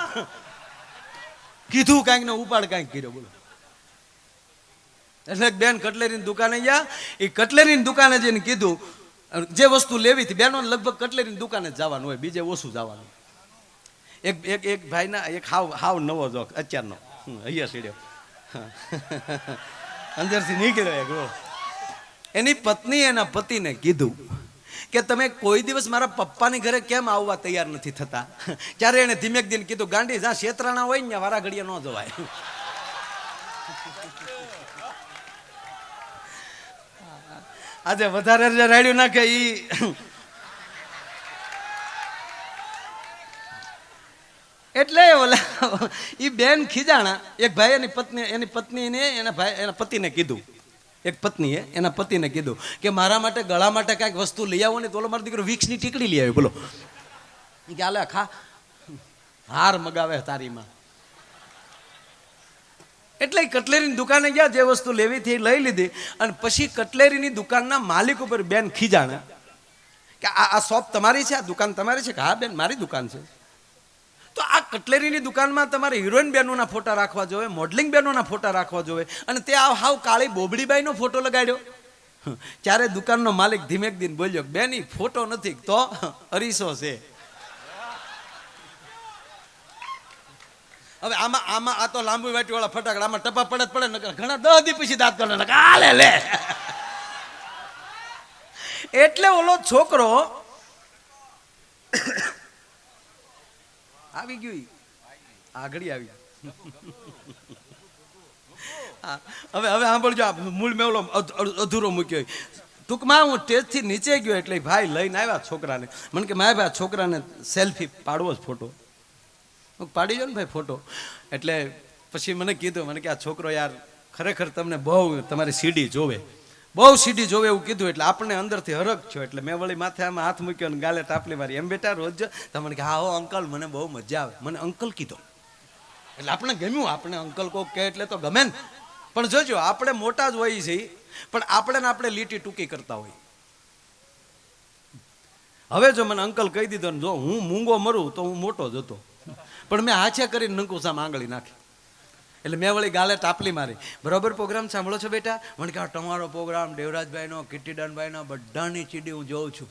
Speaker 1: કીધું કાંઈક ને ઉપાડ કાંઈક કર્યો. બોલો. એટલે બેન કટલેરીની દુકાને ગયા, એ કટલેરીની દુકાને જઈને કીધું જે વસ્તુ લેવી હતી, બેનો લગભગ કટલેરીની દુકાને જ જવાનું હોય, બીજે ઓછું જવાનું. એક ભાઈના એક હાવ નવો જોક અત્યારનો અહીંયા સીડ્યો અંદરથી નીકળ્યો. એની પત્ની એના પતિને કીધું કે તમે કોઈ દિવસ મારા પપ્પાની ઘરે કેમ આવવા તૈયાર નથી થતા? ત્યારે એને ધીમેક દિન કીધું ગાંડી જ્યાં શેતરાણા હોય ને વારા ઘડીએ ન જવાય. આજે વધારે રાડ્યું નાખે એટલે ઓલા ઈ બેન ખીજાણા. એક ભાઈ એની પત્નીને એના પતિને કીધું, એક પત્નીએ એના પતિને કીધું કે મારા માટે ગળા માટે કાંઈક વસ્તુ લઈ આવો ને, તો મારો દીકરો વિક્સની ટીકડી લઈ આવ્યો. બોલો. કે હાલે ખા હાર મગાવે તારીમાં. એટલે કટલેરીની દુકાને ગયા, જે વસ્તુ લેવી હતી એ લઈ લીધી. અને પછી કટલેરીની દુકાનના માલિક ઉપર બેન ખીજાણા કે આ શોપ તમારી છે, આ દુકાન તમારી છે? કે હા બેન મારી દુકાન છે. તો આ કટલેરીની દુકાનમાં તમારે હિરોઈન બહેનોના ફોટા રાખવા જોઈએ, મોડલિંગ બહેનોના ફોટા રાખવા જોઈએ, અને તે હાવ કાળી બોબડીબાઈનો ફોટો લગાડ્યો. ત્યારે દુકાનનો માલિક ધીમેક દીને બોલ્યો, બેન ઈ ફોટો નથી તો અરીસો છે. હવે આમાં આ તો લાંબુ વાટી વાળા ફટાકડા, આમાં ટપા પડે જ પડે ને, ઘણા 10 દી પછી દાંત કાઢે આલે લે. એટલે ઓલો છોકરો આવી ગયું, આગળ આવી. હવે સાંભળજો, મૂળ મેં ઓલો અધૂરો મૂક્યો. ટૂંકમાં હું સ્ટેજથી નીચે ગયો એટલે ભાઈ લઈને આવ્યા છોકરાને. મને કે મારા ભાઈ છોકરાને સેલ્ફી પાડવો જ ફોટો. પાડી જો ને ભાઈ ફોટો. એટલે પછી મને કીધું, મને કે આ છોકરો યાર ખરેખર તમને બહુ તમારી સીડી જોવે, બહુ સીડી જોવે એવું કીધું. એટલે આપણે અંદરથી હરખ છો. એટલે મેં વળી માથે આમાં હાથ મૂક્યો ને ગાલે ટાપલી મારી, એમ બેટા રોજ તમને કે હા હો અંકલ મને બહુ મજા આવે. મને અંકલ કીધો એટલે આપણે ગમ્યું. આપણે અંકલ કોક કહે એટલે તો ગમે ને. પણ જોજો આપણે મોટા જ હોઈએ છીએ, પણ આપણે લીટી ટૂંકી કરતા હોય. હવે જો મને અંકલ કહી દીધો ને જો હું મૂંગો મરું તો હું મોટો જ હતો, પણ મેં હાથે કરીને નંકુસામ આંગળી નાખી. એટલે મેં વળી ગાલે ટાપલી મારી, બરોબર પ્રોગ્રામ સાંભળો છો બેટા? મને કહે તમારો પ્રોગ્રામ દેવરાજભાઈનો, કીર્તિદાનભાઈનો બધાની ચીડી હું જોઉં છું.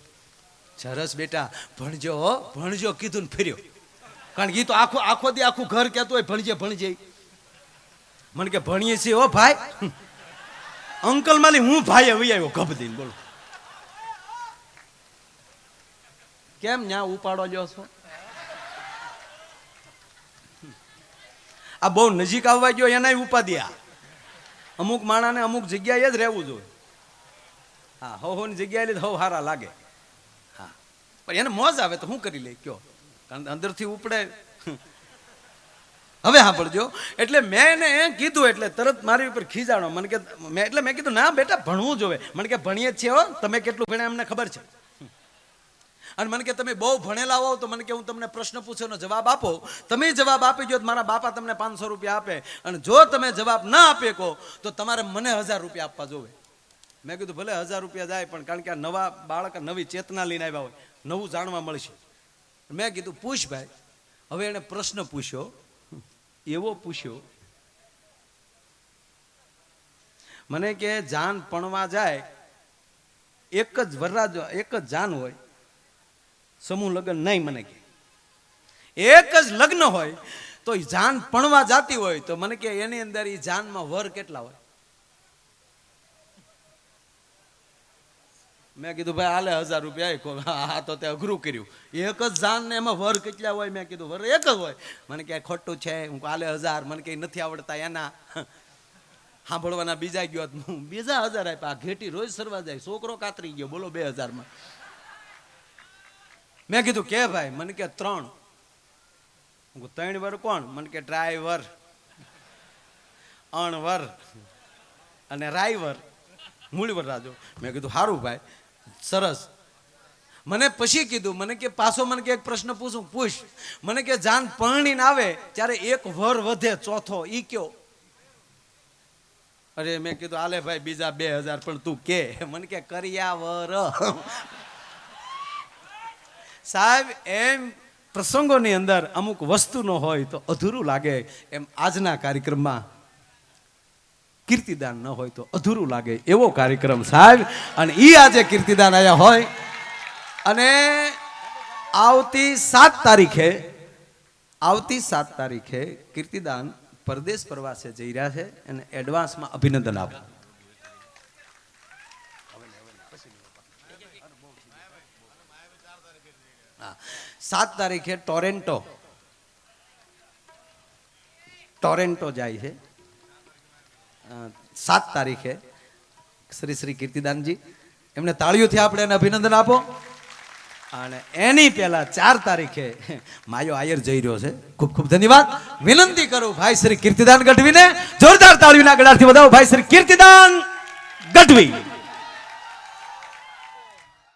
Speaker 1: સરસ બેટા, ભણજો ભણજો કીધું ને ફર્યો. કારણ કે એ તો આખો દી આખું ઘર કહેતું હોય ભણજે ભણજે. મને કે ભણીએ છીએ હો ભાઈ. અંકલ માલી હું ભાઈ આવી આવ્યો ગભ દઈને. બોલો કેમ ન્યા ઉપાડો જો છો? આ બહુ નજીક આવવા ગયો એનાય ઉપાધિયા. અમુક માણાને અમુક જગ્યાએ જ રહેવું જોઈએ. હા હોની જગ્યાએ લીધે હવ હારા લાગે. હા પણ એને મોજ આવે તો શું કરી લે કયો? કારણ અંદરથી ઉપડે. હવે સાંભળજો, એટલે મેં એને કીધું એટલે તરત મારી ઉપર ખીજાણો. મને કે મેં કીધું ના બેટા ભણવું જોઈએ. મને કે ભણીએ જ છીએ હો, તમે કેટલું ભણ્યા અમને ખબર છે. અને મને કે તમે બહુ ભણેલા હો તો મને કે હું તમને પ્રશ્ન પૂછ્યોનો જવાબ આપો, તમે જવાબ આપી દો મારા બાપા તમને 500 રૂપિયા આપે, અને જો તમે જવાબ ના આપે કહો તો તમારે મને 1000 રૂપિયા આપવા જોવે. મેં કીધું ભલે 1000 રૂપિયા જાય, પણ કારણ કે આ નવા બાળક નવી ચેતના લઈને આવ્યા હોય, નવું જાણવા મળશે. મેં કીધું પૂછ ભાઈ. હવે એને પ્રશ્ન પૂછ્યો, એવો પૂછ્યો મને કે જાન પણવા જાય, એક જ વરરાજ, એક જ જાન હોય, સમૂહ લગ્ન નહીં. મને કે એક જ લગ્ન હોય તો જાન પણવા જાતી હોય તો મને કે એની અંદર એ જાનમાં વર કેટલા હોય? મેં કીધું ભાઈ હાલે 1000 રૂપિયા. હા તો તે અઘરું કર્યું. એક જ જાન ને એમાં વર કેટલા હોય? મેં કીધું વર એક જ હોય. મને કે ખોટું છે. હું હાલે 1000. મને કે નથી આવડતા એના સાંભળવાના બીજા ગયો, બીજા 1000 આપ્યા. ઘેટી રોજ સરવા જાય, છોકરો કાતરી ગયો. બોલો 2000 માં. મેં કીધું કે ભાઈ? મને કે 3. 3 વર કોણ? મને કે ડ્રાઈવર, અણવર અને રાઈવર, મૂળવર રાજો. મેં કીધું સારું ભાઈ, સરસ. મને પછી કીધું, મને કે પાછો મને કે એક પ્રશ્ન પૂછ. મને કે જાન પરણીને આવે ત્યારે એક વર વધે ચોથો, ઈ કયો? અરે મેં કીધું આલે ભાઈ બીજા 2000, પણ તું કે. મને કે કરિયાવર. સાહેબ એમ પ્રસંગોની અંદર અમુક વસ્તુ ન હોય તો અધૂરું લાગે. એમ આજના કાર્યક્રમમાં કીર્તિદાન ન હોય તો અધૂરું લાગે એવો કાર્યક્રમ સાહેબ. અને ઈ આજે કીર્તિદાન આયા હોય. અને આવતી 7 તારીખે કીર્તિદાન પરદેશ પ્રવાસે જઈ રહ્યા છે, અને એડવાન્સમાં અભિનંદન આપો. 7 તારીખે ટોરેન્ટો જાય છે. 7 તારીખે શ્રી કીર્તિદાનજી, એમને તાળીઓથી આપણે એને અભિનંદન આપો. અને એની પહેલા 4 તારીખે માયો આયર જઈ રહ્યો છે. ખૂબ ખૂબ ધન્યવાદ. વિનંતી કરું ભાઈ શ્રી કીર્તિદાન ગઢવીને જોરદાર તાળીઓના ગળાથી વધાવો. ભાઈ શ્રી કીર્તિદાન ગઢવી.